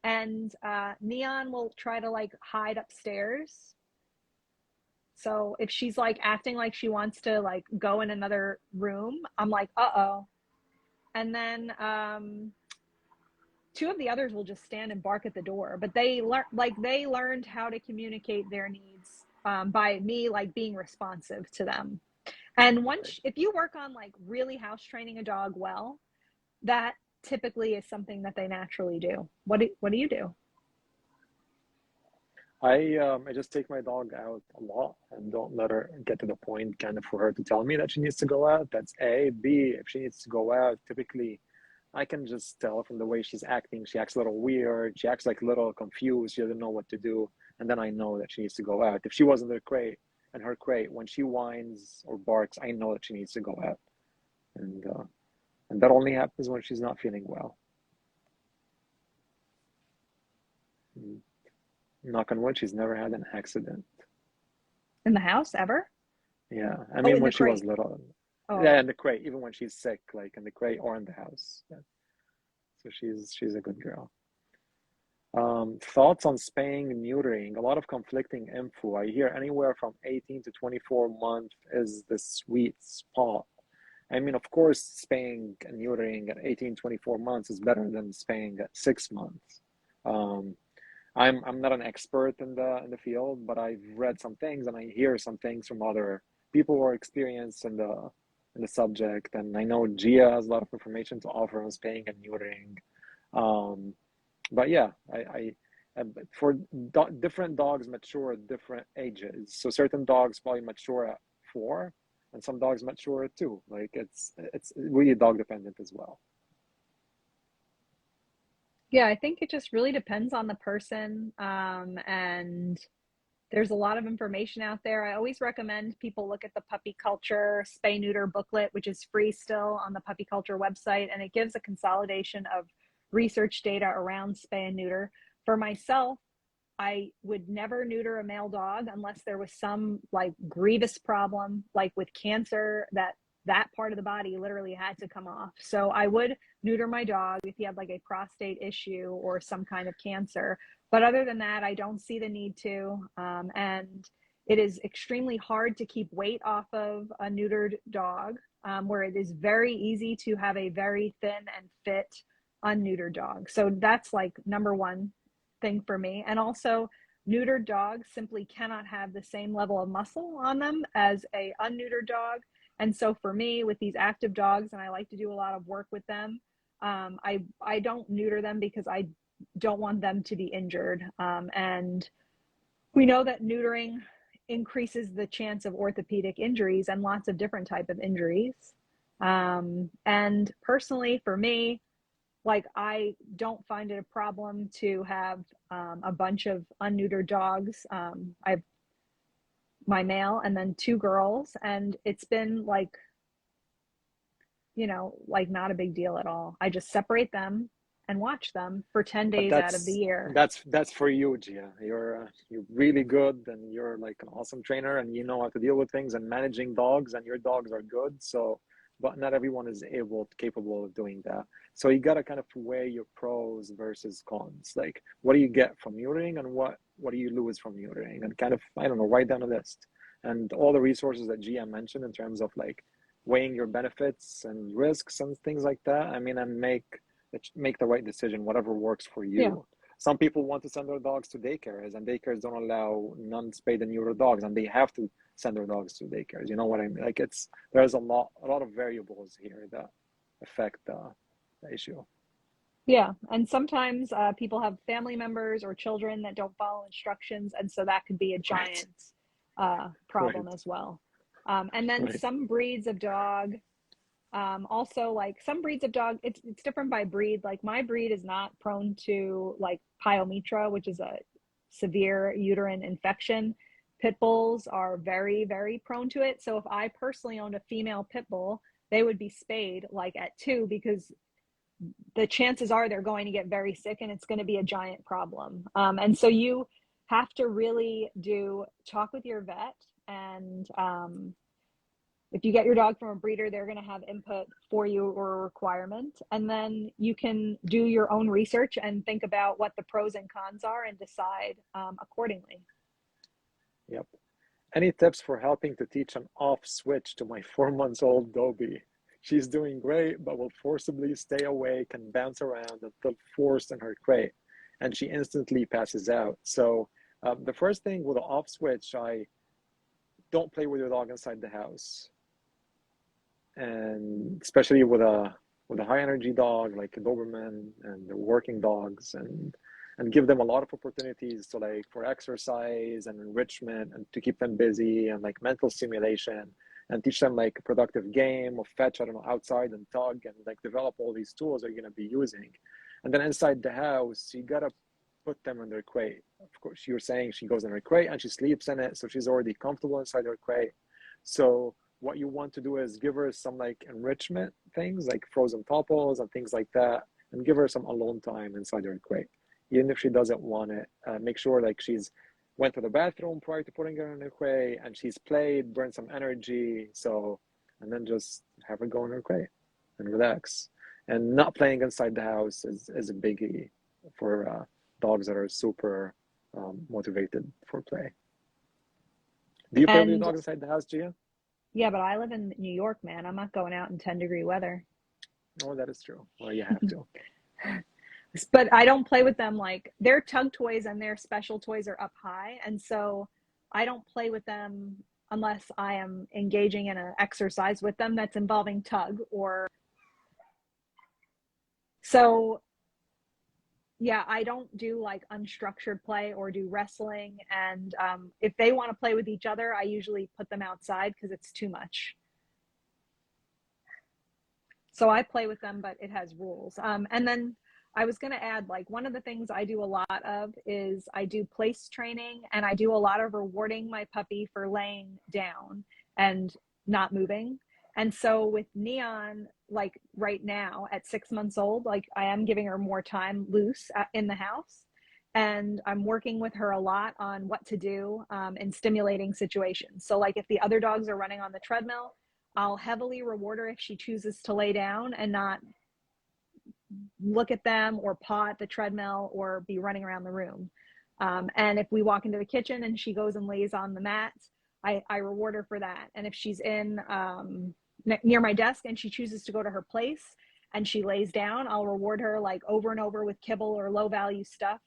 And Neon will try to like hide upstairs. So if she's like acting like she wants to like go in another room, I'm like, uh-oh. And then two of the others will just stand and bark at the door. But they learned how to communicate their needs by me like being responsive to them. And if you work on like really house training a dog well, that typically is something that they naturally do. What do you do? I just take my dog out a lot and don't let her get to the point kind of for her to tell me that she needs to go out. That's A. B, if she needs to go out, typically I can just tell from the way she's acting. She acts a little weird. She acts like a little confused. She doesn't know what to do. And then I know that she needs to go out. If she was in her crate, when she whines or barks, I know that she needs to go out. And that only happens when she's not feeling well. Knock on wood, she's never had an accident. In the house ever? Yeah, I Oh, mean in the when she was crate. little. Yeah, Oh, in the crate, even when she's sick, like in the crate or in the house. Yeah. So she's a good girl. Thoughts on spaying and neutering? A lot of conflicting info. I hear anywhere from 18 to 24 months is the sweet spot. I mean, of course, spaying and neutering at 18, 24 months is better than spaying at 6 months. Um, I'm not an expert in the field, but I've read some things and I hear some things from other people who are experienced in the subject. And I know Gia has a lot of information to offer on spaying and neutering. Um, but yeah, for different dogs mature at different ages. So certain dogs probably mature at 4, and some dogs mature at 2. Like it's really dog dependent as well. yeah, I think it just really depends on the person. And there's a lot of information out there. I always recommend people look at the Puppy Culture Spay Neuter booklet, which is free still on the Puppy Culture website, and it gives a consolidation of research data around spay and neuter. For myself, I would never neuter a male dog unless there was some like grievous problem, like with cancer, that part of the body literally had to come off. So I would neuter my dog if he had like a prostate issue or some kind of cancer. But other than that, I don't see the need to. And it is extremely hard to keep weight off of a neutered dog, where it is very easy to have a very thin and fit unneutered dog. So that's like number one thing for me. And also, neutered dogs simply cannot have the same level of muscle on them as a unneutered dog. And so for me, with these active dogs, and I like to do a lot of work with them, I don't neuter them because I don't want them to be injured. And we know that neutering increases the chance of orthopedic injuries and lots of different type of injuries. And personally, for me, like I don't find it a problem to have a bunch of unneutered dogs. I have my male and then 2 girls, and it's been like, like not a big deal at all. I just separate them and watch them for 10 But days out of the year. that's for you, Gia. You're really good, and you're like an awesome trainer, and you know how to deal with things and managing dogs, and your dogs are good. So, but not everyone is capable of doing that. So you gotta kind of weigh your pros versus cons. Like, what do you get from neutering, and what do you lose from neutering, and kind of, I don't know, write down a list and all the resources that Gia mentioned in terms of like weighing your benefits and risks and things like that. I mean, and make the right decision, whatever works for Yeah. you. Some people want to send their dogs to daycares, and daycares don't allow non-spayed and neuter dogs, and they have to send their dogs to daycares. You know what I mean? Like there's a lot of variables here that affect the issue. Yeah. And sometimes people have family members or children that don't follow instructions. And so that could be a Right, giant right, problem as well. And then right. some breeds of dog, also like some breeds of dog, it's different by breed. Like my breed is not prone to like pyometra, which is a severe uterine infection. Pit bulls are very, very prone to it. So if I personally owned a female pit bull, they would be spayed like at 2 because the chances are they're going to get very sick and it's going to be a giant problem. And so you have to really talk with your vet. And if you get your dog from a breeder, they're going to have input for you or a requirement. And then you can do your own research and think about what the pros and cons are and decide accordingly. Yep. Any tips for helping to teach an off switch to my 4 months old Dobie? She's doing great, but will forcibly stay awake and bounce around until forced in her crate, and she instantly passes out. So the first thing with the off switch, I don't play with your dog inside the house, and especially with a high energy dog like a Doberman and the working dogs, and give them a lot of opportunities to like for exercise and enrichment and to keep them busy and like mental stimulation and teach them like a productive game of fetch, I don't know, outside and tug and like develop all these tools they're gonna be using. And then inside the house, you gotta put them in their crate. Of course, you're saying she goes in her crate and she sleeps in it, so she's already comfortable inside her crate. So what you want to do is give her some like enrichment things like frozen topples and things like that, and give her some alone time inside her crate even if she doesn't want it. Make sure like she's went to the bathroom prior to putting her in her crate, and she's played, burned some energy. So, and then just have her go in her crate and relax. And not playing inside the house is a biggie for dogs that are super motivated for play. Do you play with your And dogs inside the house, Gia? yeah, but I live in New York, man. I'm not going out in 10-degree weather. Oh, that is true. Well, you have to. But I don't play with them. Like, their tug toys and their special toys are up high, and so I don't play with them unless I am engaging in an exercise with them that's involving tug. Or so yeah, I don't do like unstructured play or do wrestling. And if they want to play with each other, I usually put them outside because it's too much. So I play with them, but it has rules. And then I was going to add, like, one of the things I do a lot of is I do place training, and I do a lot of rewarding my puppy for laying down and not moving. And so with Neon, like right now at 6 months old, like I am giving her more time loose in the house. And I'm working with her a lot on what to do in stimulating situations. So like if the other dogs are running on the treadmill, I'll heavily reward her if she chooses to lay down and not look at them or paw at the treadmill or be running around the room. And if we walk into the kitchen and she goes and lays on the mat, I reward her for that. And if she's in near my desk and she chooses to go to her place and she lays down, I'll reward her like over and over with kibble or low value stuff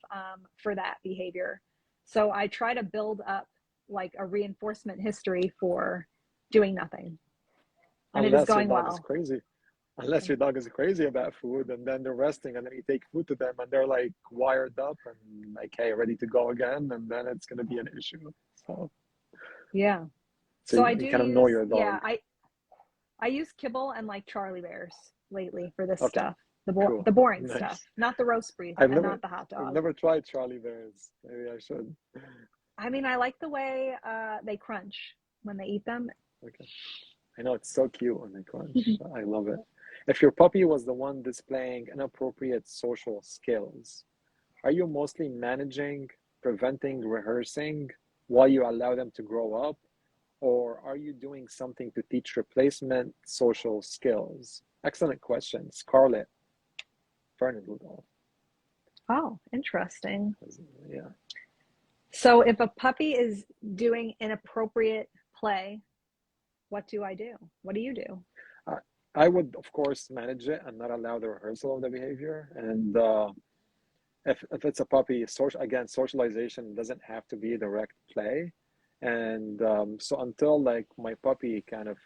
for that behavior. So I try to build up like a reinforcement history for doing nothing. And it is Unless your going dog is well. crazy. Unless your dog is crazy about food, and then they're resting, and then you take food to them, and they're like wired up and like, hey, ready to go again, and then it's going to be an issue. Yeah. So So I you do kind of know use, your yeah, dog. I use kibble and like Charlie Bears lately for this Okay, stuff. cool, The boring stuff, nice. not the roast beef I've and never, not the hot I've dog. never tried Charlie Bears. Maybe I should. I mean, I like the way they crunch when they eat them. Okay, I know it's so cute when they crunch. I love it. If your puppy was the one displaying inappropriate social skills, are you mostly managing, preventing, rehearsing while you allow them to grow up? Or are you doing something to teach replacement social skills? Excellent question. Scarlett, Fernandel. Oh, interesting. Yeah. So if a puppy is doing inappropriate play, what do I do? What do you do? I, I would, of course, manage it and not allow the rehearsal of the behavior. And if it's a puppy, again, socialization doesn't have to be direct play. And so until like my puppy kind of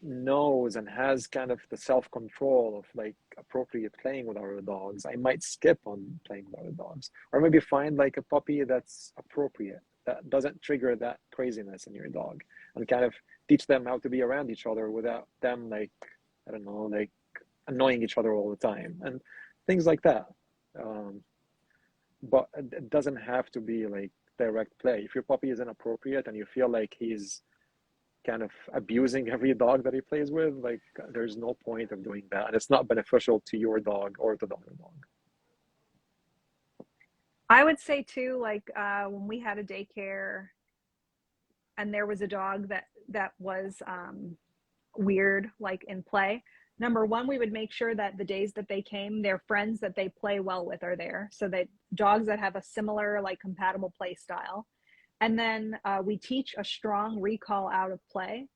knows and has kind of the self-control of like appropriate playing with our dogs, I might skip on playing with our dogs, or maybe find like a puppy that's appropriate, that doesn't trigger that craziness in your dog, and kind of teach them how to be around each other without them like, I don't know, like annoying each other all the time and things like that. But it doesn't have to be like direct play. If your puppy is inappropriate and you feel like he's kind of abusing every dog that he plays with, like there's no point of doing that, and it's not beneficial to your dog or to the other dog. I would say too, like when we had a daycare and there was a dog that was weird, like in play. Number one, we would make sure that the days that they came, their friends that they play well with are there, so that dogs that have a similar, like compatible play style. And then we teach a strong recall out of play.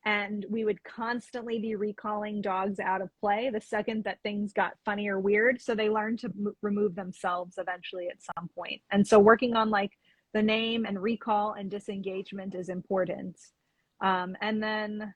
And we would constantly be recalling dogs out of play the second that things got funny or weird. So they learned to remove themselves eventually at some point. And so working on like the name and recall and disengagement is important. And then,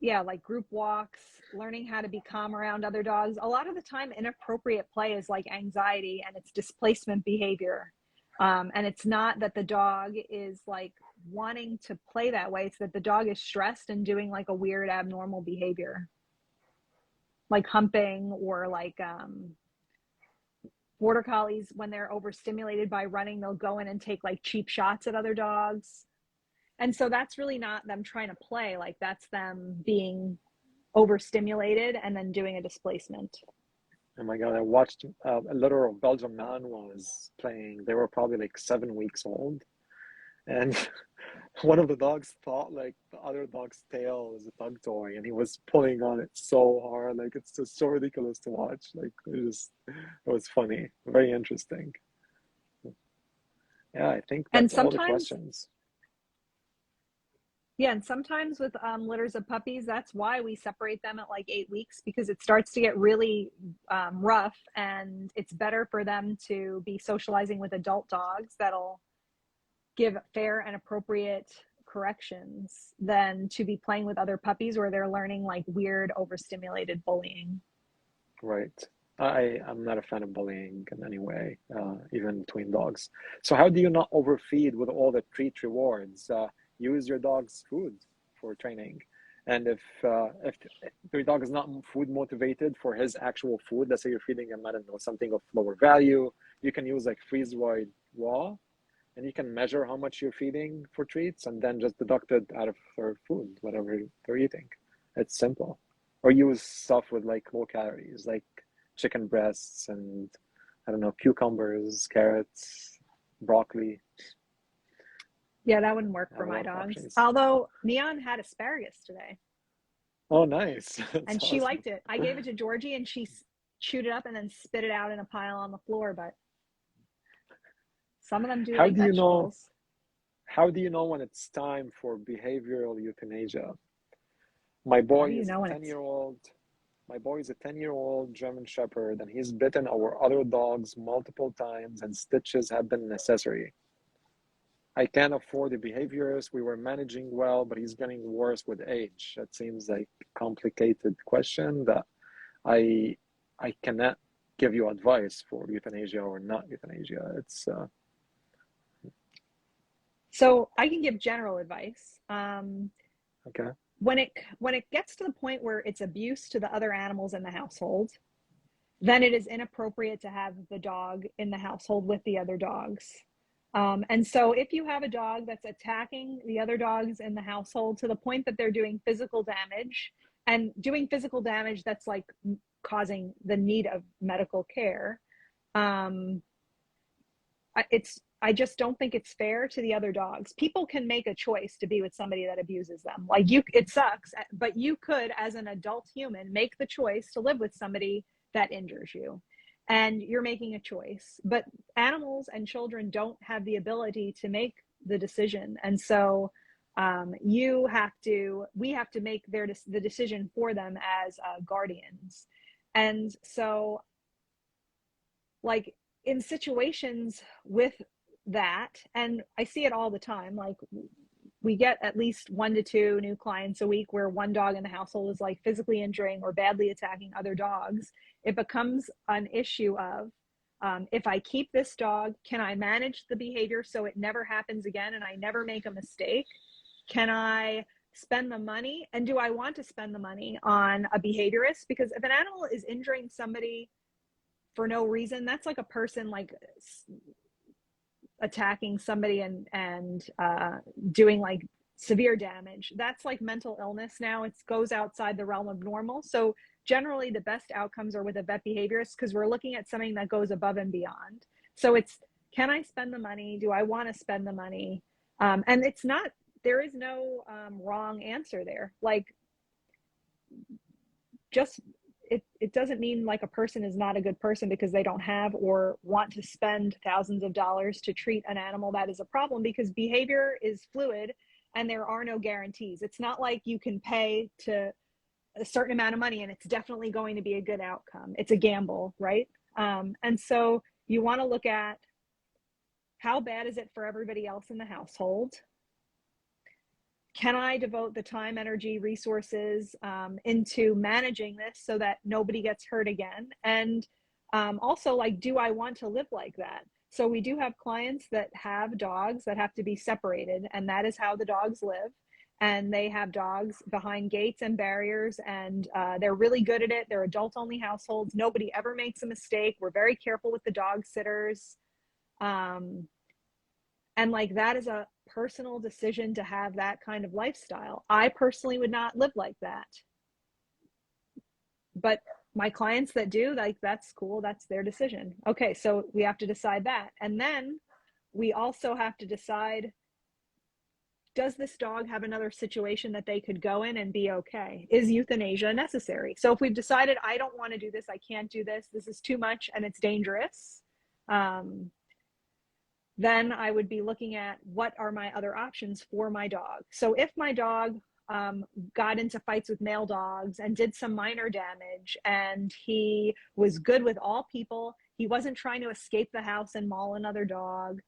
yeah, like group walks, learning how to be calm around other dogs. A lot of the time, inappropriate play is like anxiety and it's displacement behavior. And it's not that the dog is like wanting to play that way. It's that the dog is stressed and doing like a weird abnormal behavior, like humping, or like border collies, when they're overstimulated by running, they'll go in and take like cheap shots at other dogs. And so that's really not them trying to play, like that's them being overstimulated and then doing a displacement. Oh my God, I watched a litter of Belgian Malinois playing. They were probably like 7 weeks old. And one of the dogs thought like the other dog's tail was a tug toy, and he was pulling on it so hard. Like it's just so ridiculous to watch. Like it was funny, very interesting. Yeah, I think And that's all the sometimes, questions. yeah, and sometimes with litters of puppies, that's why we separate them at like 8 weeks, because it starts to get really rough, and it's better for them to be socializing with adult dogs that'll give fair and appropriate corrections than to be playing with other puppies where they're learning like weird overstimulated bullying. Right. I'm not a fan of bullying in any way, even between dogs. So how do you not overfeed with all the treat rewards? Use your dog's food for training. And if your dog is not food motivated for his actual food, let's say you're feeding him, I don't know, something of lower value, you can use like freeze-dried raw, and you can measure how much you're feeding for treats and then just deduct it out of their food, whatever they're eating. It's simple. Or use stuff with like low calories, like chicken breasts and I don't know, cucumbers, carrots, broccoli. Yeah, that wouldn't work I for have a my lot of dogs. options. Although Neon had asparagus today Oh, nice. That's and she awesome. liked it. I gave it to Georgie and she chewed it up and then spit it out in a pile on the floor. But some of them do How like do you know? vegetables. How do you know when it's time for behavioral euthanasia? My How do boy you is a know when it's 10-year-old. My boy is a 10-year-old German Shepherd, and he's bitten our other dogs multiple times, and stitches have been necessary. I can't afford the behaviors. We were managing well, but he's getting worse with age. That seems like a complicated question that I I cannot give you advice for euthanasia or not euthanasia. It's so I can give general advice. okay. When it gets to the point where it's abuse to the other animals in the household, then it is inappropriate to have the dog in the household with the other dogs. And so if you have a dog that's attacking the other dogs in the household to the point that they're doing physical damage, and doing physical damage that's like causing the need of medical care, um, I just don't think it's fair to the other dogs. People can make a choice to be with somebody that abuses them. Like it sucks, but you could, as an adult human, make the choice to live with somebody that injures you. And you're making a choice. But animals and children don't have the ability to make the decision. And so we have to make the decision for them as guardians. And so, like, in situations with that, and I see it all the time, like we get at least 1 to 2 new clients a week where one dog in the household is like physically injuring or badly attacking other dogs. It becomes an issue of, if I keep this dog, can I manage the behavior so it never happens again and I never make a mistake? Can I spend the money, and do I want to spend the money on a behaviorist? Because if an animal is injuring somebody for no reason, that's like a person like attacking somebody and doing like severe damage. That's like mental illness now. It goes outside the realm of normal. So generally the best outcomes are with a vet behaviorist, because we're looking at something that goes above and beyond. So it's, can I spend the money? Do I want to spend the money? And it's not, there is no wrong answer there. Like, just it doesn't mean like a person is not a good person because they don't have or want to spend thousands of dollars to treat an animal that is a problem, because behavior is fluid and there are no guarantees. It's not like you can pay to a certain amount of money and it's definitely going to be a good outcome. It's a gamble, right? And so you want to look at, how bad is it for everybody else in the household? Can I devote the time, energy, resources into managing this so that nobody gets hurt again? And also, like, do I want to live like that? So we do have clients that have dogs that have to be separated, and that is how the dogs live. And they have dogs behind gates and barriers, and they're really good at it. They're adult-only households. Nobody ever makes a mistake. We're very careful with the dog sitters. Um, and like, that is a personal decision to have that kind of lifestyle. I personally would not live like that. But my clients that do, like, that's cool. That's their decision. Okay, so we have to decide that. And then we also have to decide, does this dog have another situation that they could go in and be okay? Is euthanasia necessary? So if we've decided, I don't want to do this, I can't do this, this is too much and it's dangerous, then I would be looking at, what are my other options for my dog? So if my dog got into fights with male dogs and did some minor damage, and he was good with all people, he wasn't trying to escape the house and maul another dog,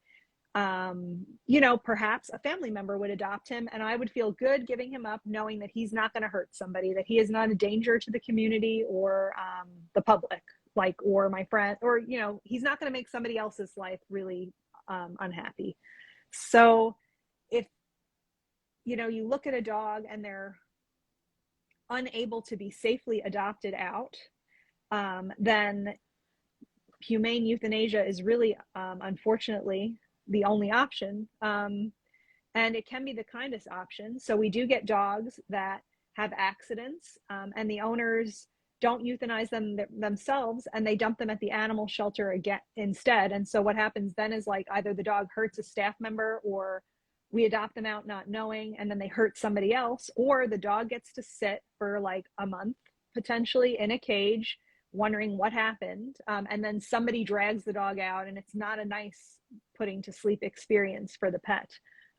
you know, perhaps a family member would adopt him, and I would feel good giving him up, knowing that he's not going to hurt somebody, that he is not a danger to the community or the public, like, or my friend, or, you know, he's not going to make somebody else's life really unhappy. So if, you know, you look at a dog and they're unable to be safely adopted out, then humane euthanasia is really, unfortunately, the only option. And it can be the kindest option. So we do get dogs that have accidents, and the owners don't euthanize them themselves, and they dump them at the animal shelter again instead. And so what happens then is, like, either the dog hurts a staff member, or we adopt them out not knowing, and then they hurt somebody else, or the dog gets to sit for like a month potentially in a cage wondering what happened, and then somebody drags the dog out, and it's not a nice putting to sleep experience for the pet.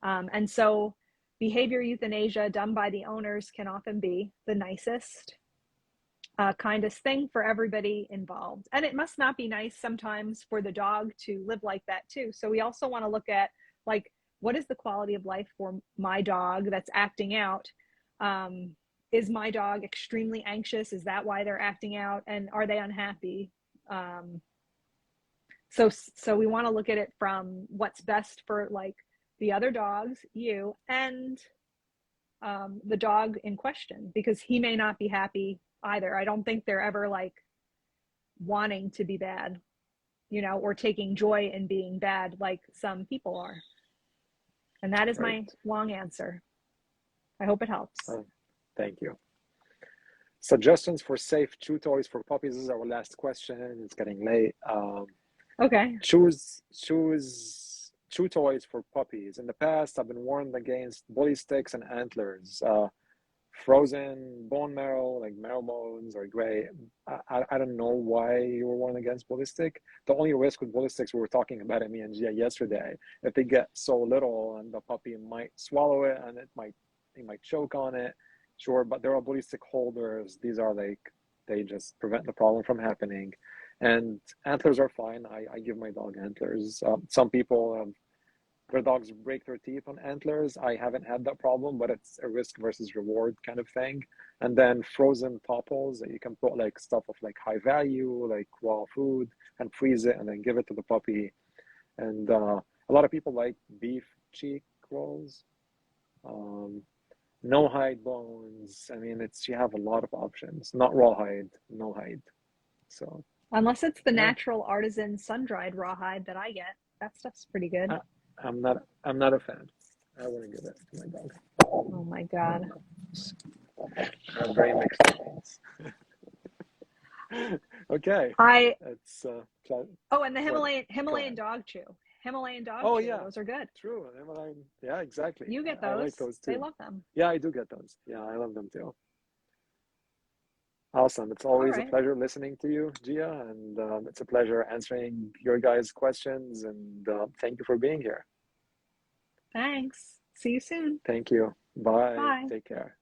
And so behavior euthanasia done by the owners can often be the nicest, kindest thing for everybody involved. And it must not be nice sometimes for the dog to live like that too. So we also want to look at, like, what is the quality of life for my dog that's acting out? Is my dog extremely anxious? Is that why they're acting out? And are they unhappy? So we want to look at it from what's best for, like, the other dogs, you, and the dog in question, because he may not be happy either. I don't think they're ever, like, wanting to be bad, you know, or taking joy in being bad like some people are. And that is my long answer. I hope it helps. Thank you. Suggestions for safe chew toys for puppies. This is our last question. It's getting late. Okay. Choose chew toys for puppies. In the past, I've been warned against bully sticks and antlers. Frozen bone marrow, like marrow bones, are great. I don't know why you were warned against bully stick. The only risk with bully sticks, we were talking about it, me and Gia yesterday, if they get so little and the puppy might swallow it and he might choke on it. Sure, but there are bully stick holders. These are, like, they just prevent the problem from happening. And antlers are fine. I give my dog antlers. Some people, their dogs break their teeth on antlers. I haven't had that problem, but it's a risk versus reward kind of thing. And then frozen popples that you can put, like, stuff of, like, high value, like raw food, and freeze it and then give it to the puppy. And a lot of people like beef cheek rolls. No hide bones. I mean, you have a lot of options. Not raw hide, no hide. So unless it's the natural artisan sun-dried rawhide that I get, that stuff's pretty good. I'm not a fan. I wouldn't give it to my dog. Oh my God. I have very mixed feelings. Okay. It's and the Himalayan dog chew. Himalayan dog chew. Yeah. Those are good. True. Himalayan. Yeah, exactly. You get those. I like those too. They love them. Yeah, I do get those. Yeah, I love them too. Awesome. It's always a pleasure listening to you, Gia, and it's a pleasure answering your guys' questions, and thank you for being here. Thanks. See you soon. Thank you. Bye. Bye. Take care.